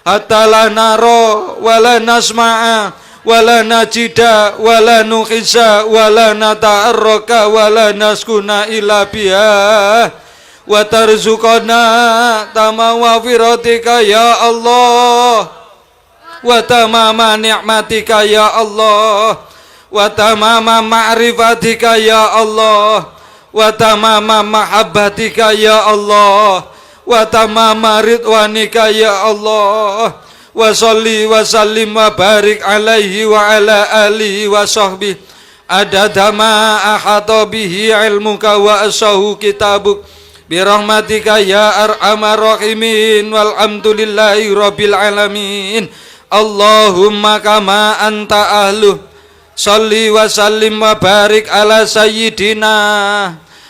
hatta la nara wa la nasma'a wa la najida wa la nukhisa wa la nata'arraka wa la naskuna ila biha wa tarzuqana tamawa firatika ya Allah wa tamama ni'matika ya Allah wa tamama ma'rifatika ya Allah wa tamama mahabbatika ya Allah wa tamama ridwanika ya Allah wa salli wa sallim wa barik alaihi wa ala alihi wa sahbihi adada ma ahata bihi ilmuka wa asahu kitabuk birahmatika ya arhamar rahimin walhamdulillahi rabbil alamin. Allahumma kama anta ahlu salli wa sallim wa barik ala sayyidina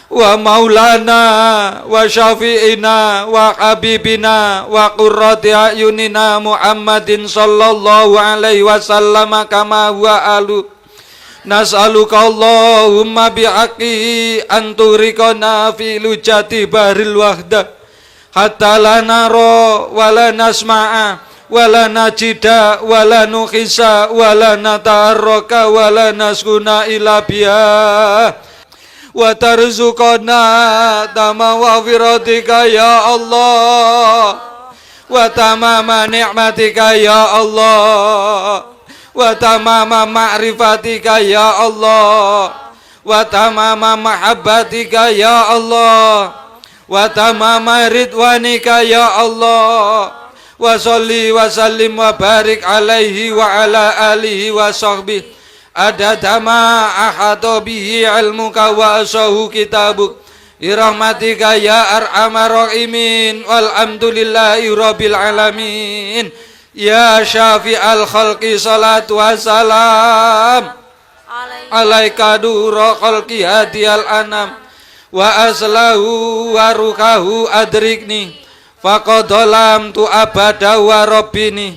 wa maulana wa syafi'ina wa habibina wa qurrati ayunina Muhammadin sallallahu alaihi wasallam kama huwa alu. Nas'aluka Allahumma bi'aqi anturikona fi lujati baril wahda hatta la nara wa la nasma'a wa la najida wa la nukhisa wa la nata'arraka wa la naskuna ila biha wa tarzuqana tamawa firatika ya Allah wa tamama ni'matika ya Allah wa tamama ma'rifatika ya Allah wa tamama mahabbatika ya Allah, wa tamama ridwanika ya Allah, wa sholli wa sallim wa barik alaihi wa ala alihi wa sahbihi adada ma ahata bihi ilmuka wa asahu kitabuk birahmatika ya arhamar rahimin walhamdulillahi rabbil alamin. Ya syafi'al khalqi salatu wassalam alaika dura khalqi hadiyal anam wa aslahu wa rukahu adrikni faqadalam tu abada wa rabbini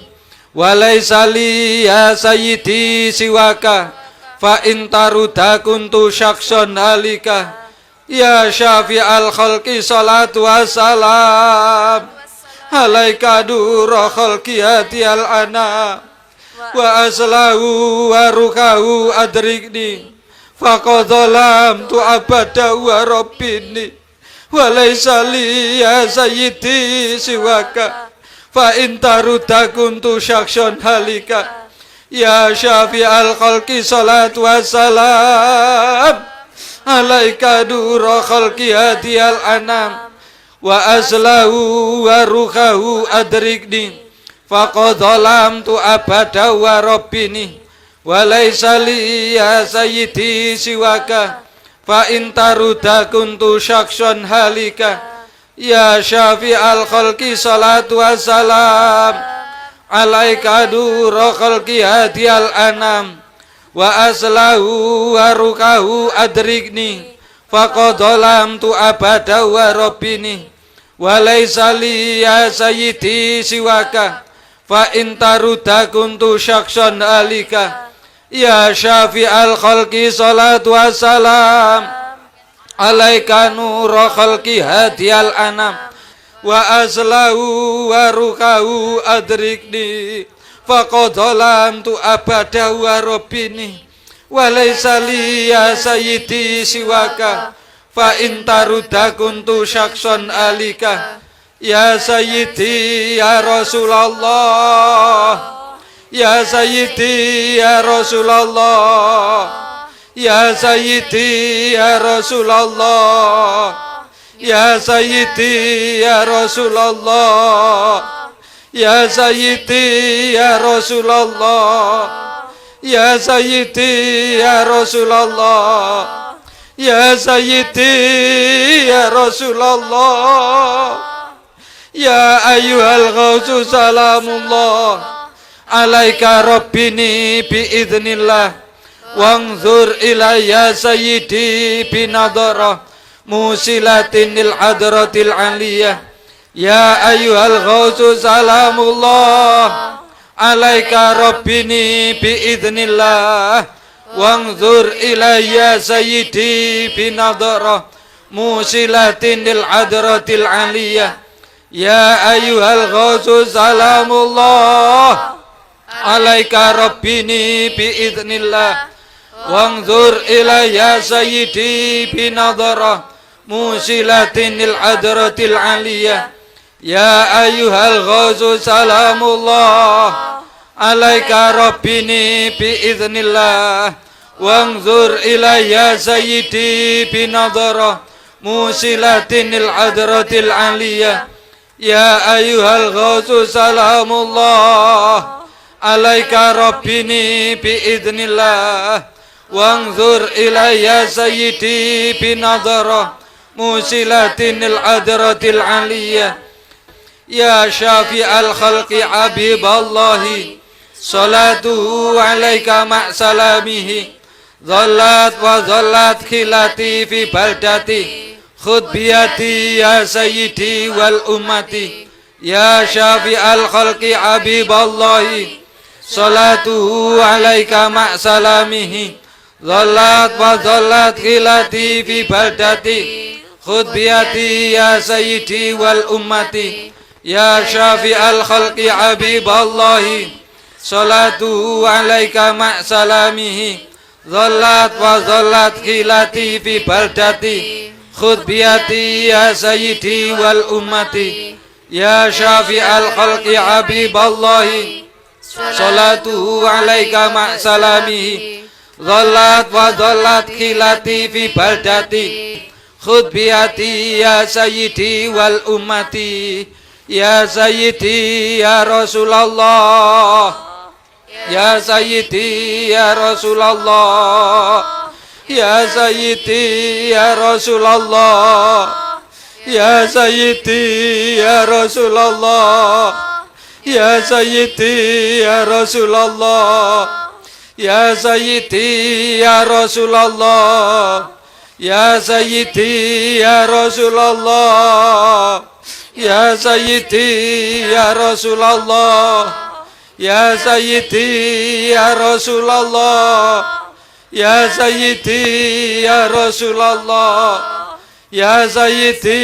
wa laisa li ya sayyidi siwaka fa intaruda kuntu syakson halika. Ya syafi'al khalqi salatu wassalam alaika dura khalqi hadiyal anam wa aslahu wa rukahu adrikni faqadalam tu abada wa rabbini wa laisa li ya sayyidi siwaka fa intaruda kuntu syakson halika. Ya syafi'al khalqi salatu wassalam alaika dura khalqi hadiyal anam wa aslahu wa rukahu adrikni faqadalam tu abada wa rabbini wa laisa li ya sayyidi siwaka fa intaruda kuntu syakson halika. Ya syafi'al khalqi salatu wassalam alaika dura khalqi hadiyal anam wa aslahu wa rukahu adrikni faqadalam tu abada wa rabbini wa laisa li ya sayyidi siwaka fa intaruda kuntu syakson alika. Ya syafi'al khalqi salatu wassalam alaika nura khalqi hadiyal anam wa aslahu wa rukahu adrikni faqadalam tu abada wa rabbini wa laisa li ya sayyidi siwaka fa intaruda kuntu syakson alika. Ya sayyidi ya Rasulullah, ya sayyidi ya Rasulullah, ya sayyidi ya Rasulullah, ya sayyidi ya Rasulullah, ya sayyidi ya Rasulullah, ya sayyidi ya Rasulullah, ya sayyidi ya Rasulullah. Ya ayyuhal ghausu salamullah alaika rabbini biidznillah wanzur ilayya sayyidi binadharah musilatinil hadratil aliyah. Ya ayyuhal ghausu salamullah alaika rabbini biidznillah wanzur ilayya sayyidi binadharah musilatinil hadratil aliyah. Ya ayyuhal ghausu salamullah alaika rabbini biidznillah wanzur ilayya sayyidi binadharah musilatinil hadratil aliyah. Ya ayyuhal ghausu salamullah alaika rabbini biidznillah wanzur ilayya sayyidi binadharah musilatinil hadratil aliyah. Ya ayyuhal ghausu salamullah alaika rabbini biidznillah wanzur ilayya sayyidi binadharah musilatinil hadratil aliyah. Ya syafi'al khalqi habiballahi salatuhu alaika ma'salamihi dhallat wa dhallat khilati fi baldati khud biyati ya sayyidi wal ummati. Ya syafi'al khalqi habiballahi salatuhu alaika ma'salamihi dhallat wa dhallat khilati fi baldati khud biyati ya sayyidi wal ummati. Ya syafi'al khalqi habiballahi salatuhu alaika ma'salamihi dhallat wa dhallat khilati fi baldati khud biyati ya sayyidi wal ummati. Ya syafi'al khalqi habiballahi salatuhu alaika ma'salamihi Dhallat wa dhallat khilati fi baldati Khud biyati ya sayyidi wal ummati Ya sayyidi ya Rasulullah Ya sayyidi ya Rasulullah Ya sayyidi ya Rasulullah Ya sayyidi ya Rasulullah Ya sayyidi ya Rasulullah Ya sayyidi ya Rasulullah Ya sayyidi ya Rasulullah Ya sayyidi ya Rasulullah Ya sayyidi ya Rasulullah Ya sayyidi ya Rasulullah Ya sayyidi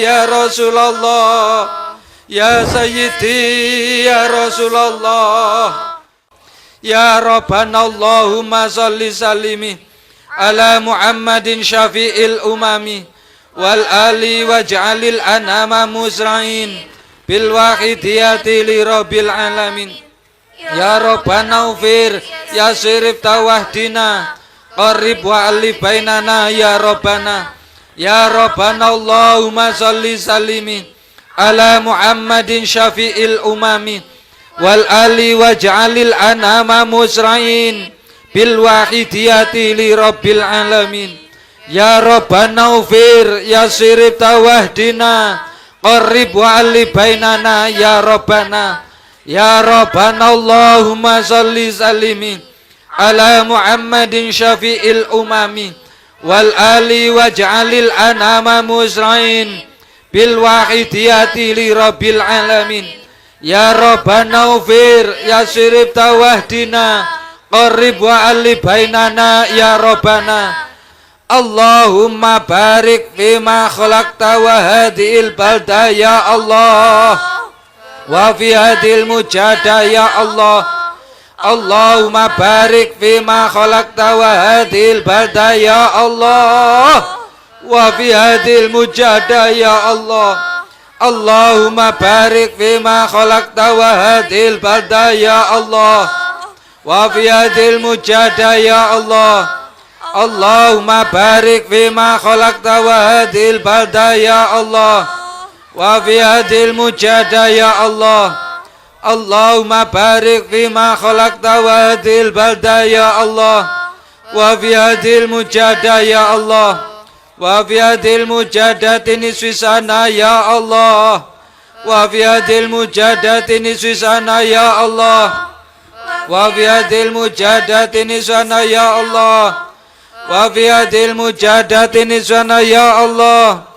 ya Rasulullah Ya sayyidi ya Rasulullah Ya Rabbana Allahumma salli salimi ala Muhammadin syafi'il umami wal ali waj'alil anama musra'in bil wahidiyati li rabbil alamin Ya Rabbana ufir ya sirif tawahdina qarib wa alif bainana ya Rabbana Allahumma salli salimi ala Muhammadin syafi'il umami wal ali waj'alil anama musra'in bil wahidiyati li rabbil alamin Ya Rabbana ufir ya sirif tawahdina qarib wa alif bainana ya Rabbana Allahumma salli salimi ala Muhammadin syafi'il umami wal ali waj'alil anama musra'in bil wahidiyati li rabbil alamin Ya Rabbana ufir ya sirif tawahdina qarib wa alif bainana ya Rabbana Allahumma barik fima khalaqta wa hadhil balda ya Allah wa fi hadhil mujada ya Allah Allahumma barik fima khalaqta wa hadhil balda ya Allah wa fi hadhil mujada ya Allah Allahumma barik fima khalaqta wa hadhil balda ya Allah wa fi hadhil mujada ya Allah Allahumma barik fima khalaqta wa hadhil balda ya Allah wa fi hadhil mujada ya Allah Allahumma barik fima khalaqta wa hadhil balda ya Allah wa fi hadhil mujada ya Allah wa fi hadhil mujadati nisfisana ya Allah wa fi hadhil mujadati nisfisana ya Allah wa fi hadhil mujadati nisfana ya Allah wa fi hadhil mujadati nisfana ya Allah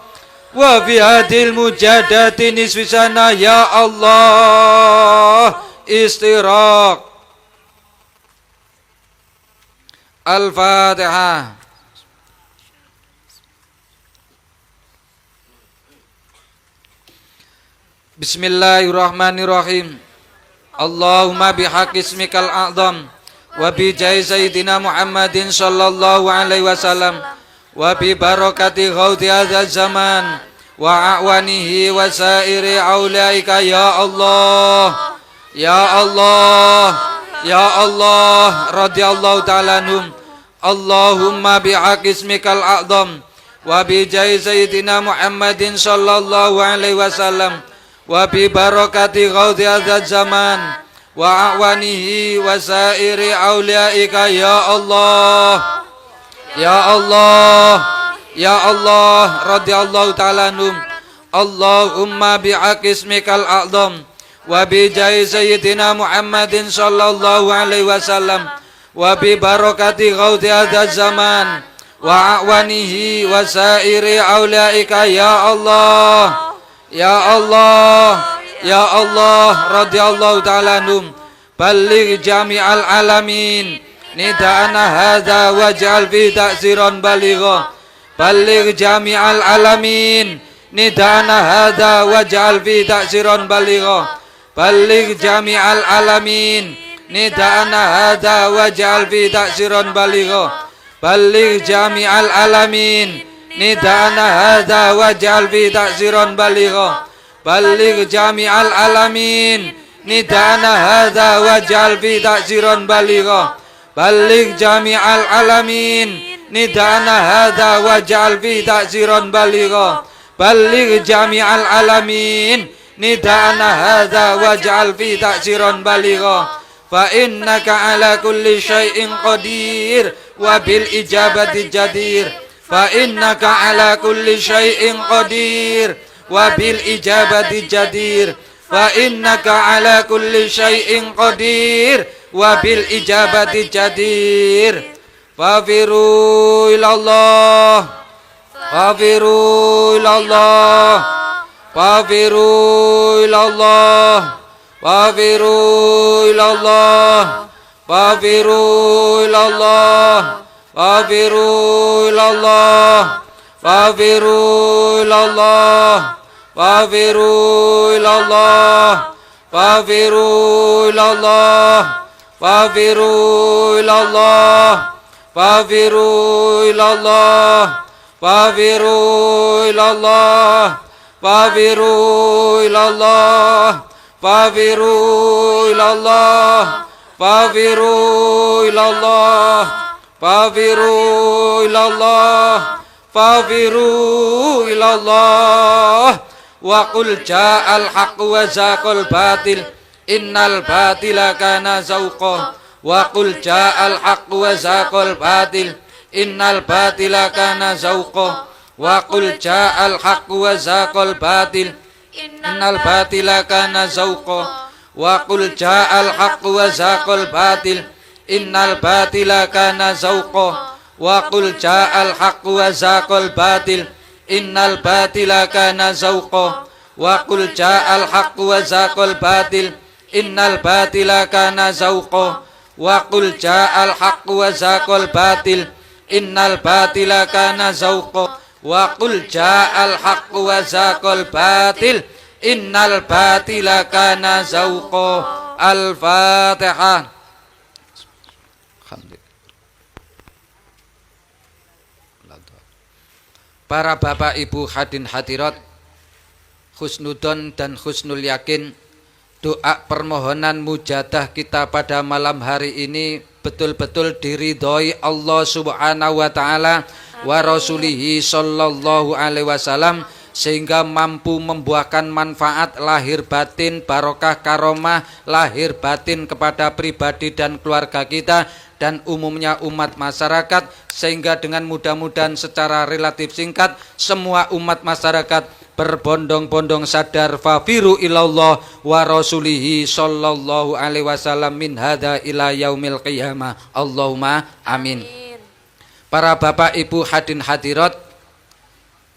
wa fi hadhil mujadati nisfisana ya Allah istiraq Al-Fatihah Bismillahirrahmanirrahim Allahumma bihaqqi ismikal a'zam wa bi jahi sayyidina Muhammadin sallallahu alaihi wasallam wa bi barakati ghauti hadzal zaman wa a'wanihi wa sairi aulaika ya Allah ya Allah ya Allah radhiyallahu ta'ala anhum Allahumma bihaqqi ismikal a'zam wa bi jahi sayyidina Muhammadin sallallahu alaihi wasallam wa bi barakati ghauti hadzal zaman wa a'wanihi wa sairi auliaika ya Allah ya Allah ya Allah radhiyallahu ta'ala anhum Allahumma bihaqqi ismikal a'zam wa bi jahi sayyidina Muhammadin sallallahu alaihi wasallam wa bi barakati ghauti hadzal zaman wa a'wanihi wa sairi auliaika ya Allah ya Allah ya Allah radhiyallahu ta'ala anhum balligh jami'al alamin nida'ana hadza waj'al fi ta'siran baligha balligh jami'al alamin nida'ana hadza waj'al fi ta'siran baligha balligh jami'al alamin nida'ana hadza waj'al fi ta'siran baligha balligh jami'al alamin nida'ana hadza waj'al fi ta'siran baligha balligh jami'al alamin nida'ana hadza waj'al fi ta'siran baligha balligh jami'al alamin nidana hadza waj'al fi ta'ziran baligha balligh jami'al alamin nidana hadza waj'al fi ta'ziran baligha fa innaka ala kulli syai'in qadir wa bil ijabati jadir fa innaka ala kulli syai'in qadir wa bil ijabati jadir fa innaka ala kulli syai'in qadir wa bil ijabati jadir fafiru ilallah fafiru ilallah fafiru ilallah fafiru ilallah fafiru ilallah fafiru ilallah fafiru ilallah fafiru ilallah fafiru ilallah fafiru ilallah fafiru ilallah fafiru ilallah fafiru ilallah fafiru ilallah fafiru ilallah fafiru ilallah fafiru ilallah wa qul ja'al haqq wa zaqal batil innal batila kana zauqa wa qul ja'al haqq wa zaqal batil innal batila kana zauqa wa qul ja'al haqq wa zaqal batil innal batila kana zauqa wa qul ja'al haqq wa zaqal batil innal batila kana zauqa wa qul ja'al haqq wa zaqal batil innal batila kana zauqa wa qul ja'al haqq wa zaqal batil innal batila kana zauqa wa qul ja'al haqq wa zaqal batil innal batila kana zauqa wa qul ja'al haqq wa zaqal batil innal batila kana zauqa. Al-Fatihah. Para bapak ibu hadirin hadirat, husnudon dan husnul yakin, doa permohonan mujadah kita pada malam hari ini betul-betul diridhoi Allah Subhanahu wa taala wa rasulihi sallallahu alaihi wasallam, sehingga mampu membuahkan manfaat lahir batin, barokah karomah lahir batin kepada pribadi dan keluarga kita dan umumnya umat masyarakat, sehingga dengan mudah-mudahan secara relatif singkat semua umat masyarakat berbondong-bondong sadar fafiru ilallah wa rasulihi sallallahu alaihi wasallam min hadza ila yaumil qiyamah. Allahumma amin. Para bapak ibu hadirin hadirat,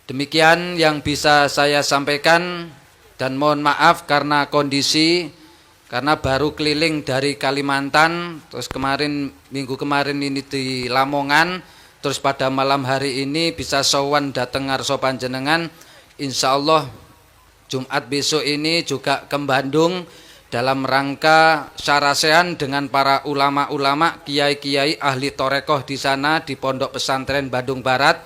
demikian yang bisa saya sampaikan, dan mohon maaf karena kondisi, karena baru keliling dari Kalimantan, terus minggu kemarin ini di Lamongan, terus pada malam hari ini bisa sowan dateng ngarsa panjenengan. Insya Allah Jumat besok ini juga ke Bandung dalam rangka syarasean dengan para ulama-ulama, kiai-kiai ahli torekoh di sana di Pondok Pesantren Bandung Barat.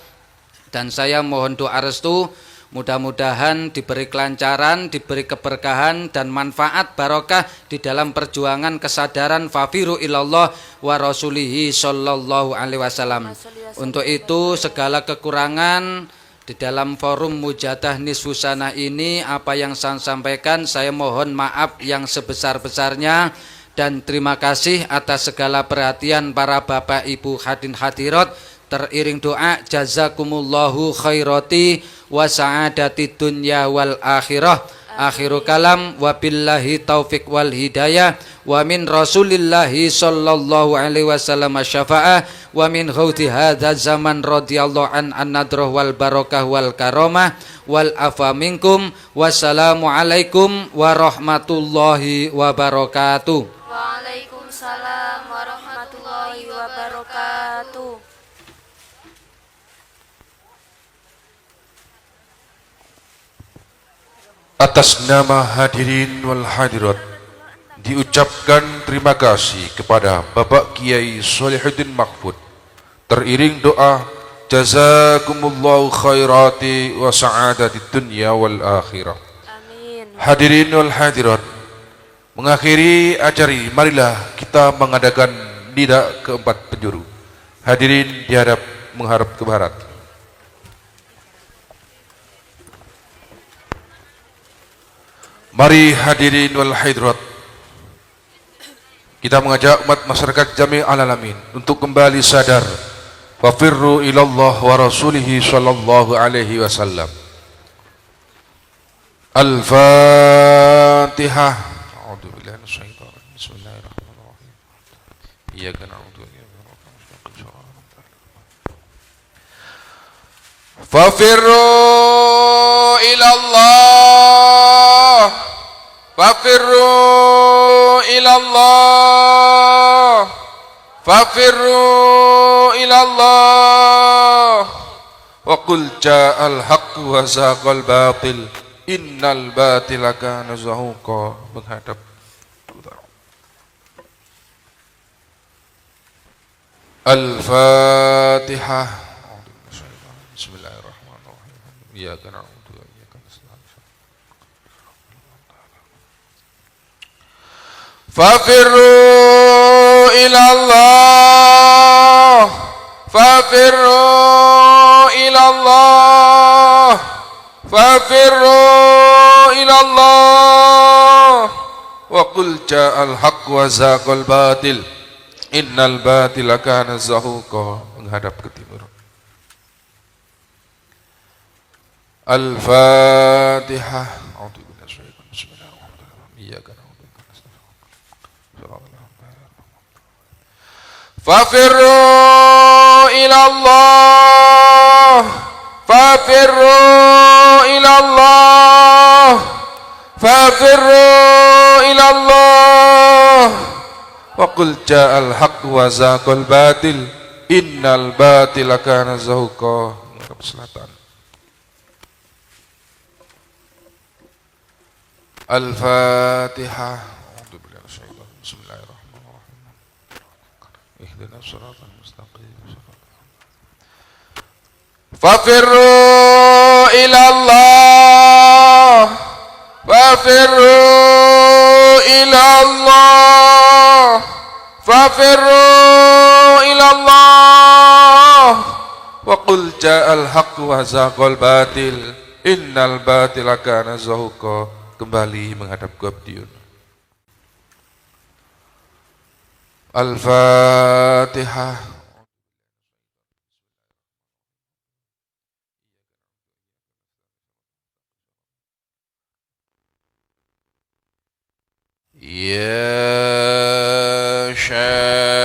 Dan saya mohon doa restu, mudah-mudahan diberi kelancaran, diberi keberkahan dan manfaat barokah di dalam perjuangan kesadaran fafiru ilallah wa rasulihi sallallahu alaihi wasallam. Untuk itu segala kekurangan di dalam forum mujadah nisfu sanah ini, apa yang saya sampaikan, saya mohon maaf yang sebesar-besarnya, dan terima kasih atas segala perhatian para bapak ibu hadirin hadirat. Teriring doa jazakumullahu khairati wa sa'adati dunya wal akhirah. Akhiru kalam wabillahi taufiq wal hidayah wa min rasulillahi sallallahu alaihi wasallam syafa'ah wa min khawti hadha zaman radiyallahu an nadrah wal barakah wal karamah wal afa minkum. Wassalamu alaikum warahmatullahi wabarakatuh. Waalaikumsalam warahmatullahi wabarakatuh. Atas nama hadirin wal hadirat, diucapkan terima kasih kepada Bapak Kiai Sholihuddin Mahfud. Teriring doa jazakumullahu khairati wa sa'adati dunya wal akhirah. Amin. Hadirin wal hadirat, mengakhiri acara, marilah kita mengadakan nida keempat penjuru. Hadirin dihadap menghadap ke barat. Mari hadirin wal hadirat, kita mengajak umat masyarakat jami' al-alamin untuk kembali sadar. Fafirru ilallah wa rasulihi sallallahu alaihi wasallam. Al-Fatihah. A'udzu billahi minasyaitonir rajim. Bismillahirrahmanirrahim. Iyyaka na'budu wa iyyaka nasta'in. Fafirru ilallah. Fafirru ilallah. Fafirru ilallah. Wa qul ja'al haqq wa zaqal batil. Innal batila kana zahuqa. Menghadap Al-Fatihah. Bismillahirrahmanirrahim. Iyyaka na'budu wa iyyaka nasta'in. Fafirru ilallah. Fafirru ilallah. Fafirru ilallah. Wa qul ja'al haqq wa zaqal batil. Innal batila kana zahuqa. Menghadap ke timur. Al-Fatihah. A'udzu billahi minasyaitonir rajim. Bismillahirrahmanirrahim. Iyyaka na'budu wa iyyaka nasta'in. Fafirru ilallah. Fafirru ilallah. Fafirru ilallah. Wa qul ja'al haqq wa zaqal batil. Innal batila kana zahuqa. Menghadap selatan. Al-Fatihah. A'udzu billahi minasyaitonir rajim. Bismillahirrahmanirrahim. Ihdinas siratal mustaqim. Fafirru ilallah. Fafirru ilallah. Fafirru ilallah. Wa qul ja'al haqq wa zaqal batil. Innal batila kana zahuqa. Kembali menghadap ke Abdiyun. Al-Fatihah. Ya Syafi'an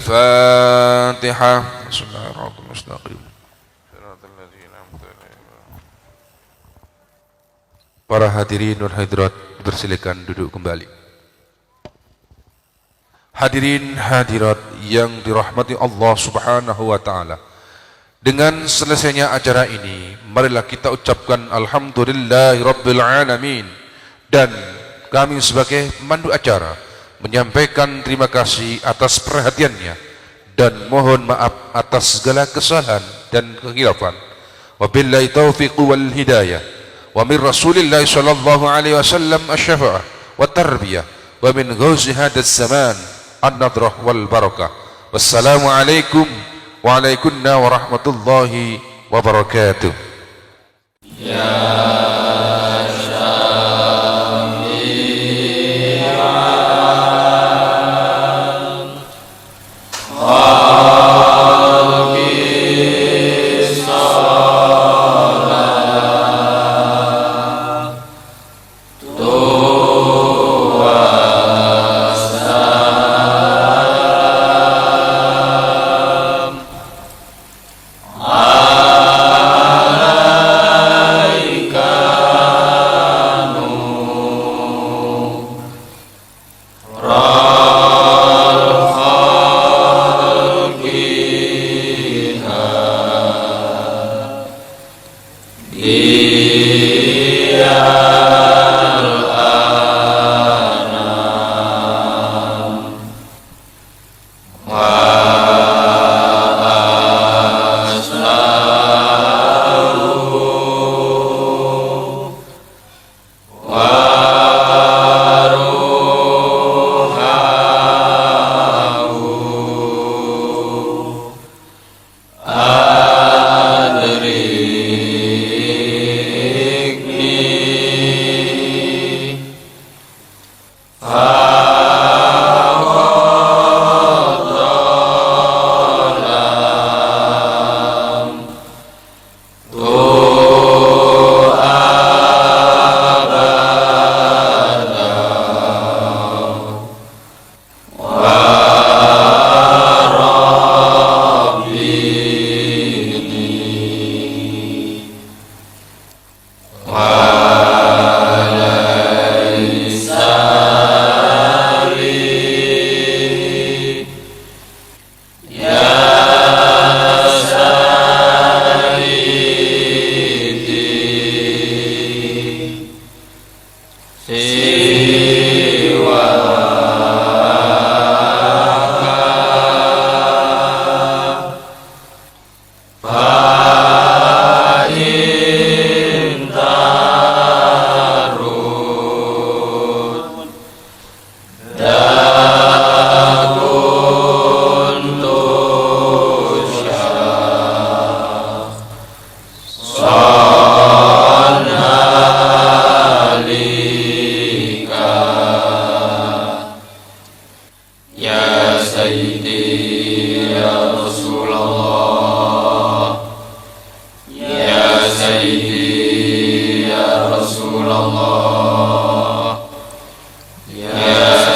Al-Fatihah. Bismillahirrahmanirrahim. Para hadirin dan hadirat, bersilakan duduk kembali. Hadirin hadirat yang dirahmati Allah Subhanahu wa taala. Dengan selesainya acara ini, marilah kita ucapkan alhamdulillahirabbil alamin, dan kami sebagai pemandu acara menyampaikan terima kasih atas perhatiannya dan mohon maaf atas segala kesalahan dan kekhilafan. Wabillahi taufiq wal hidayah. Wa min Rasulillah sallallahu alaihi wasallam asy-syafa'ah wa tarbiyah wa min ghauzi hadzal zaman an-nadrah wal barakah. Wassalamu alaikum wa alaikunna warahmatullahi wabarakatuh. Ya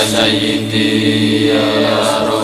Sayyidi ya Rasulullah.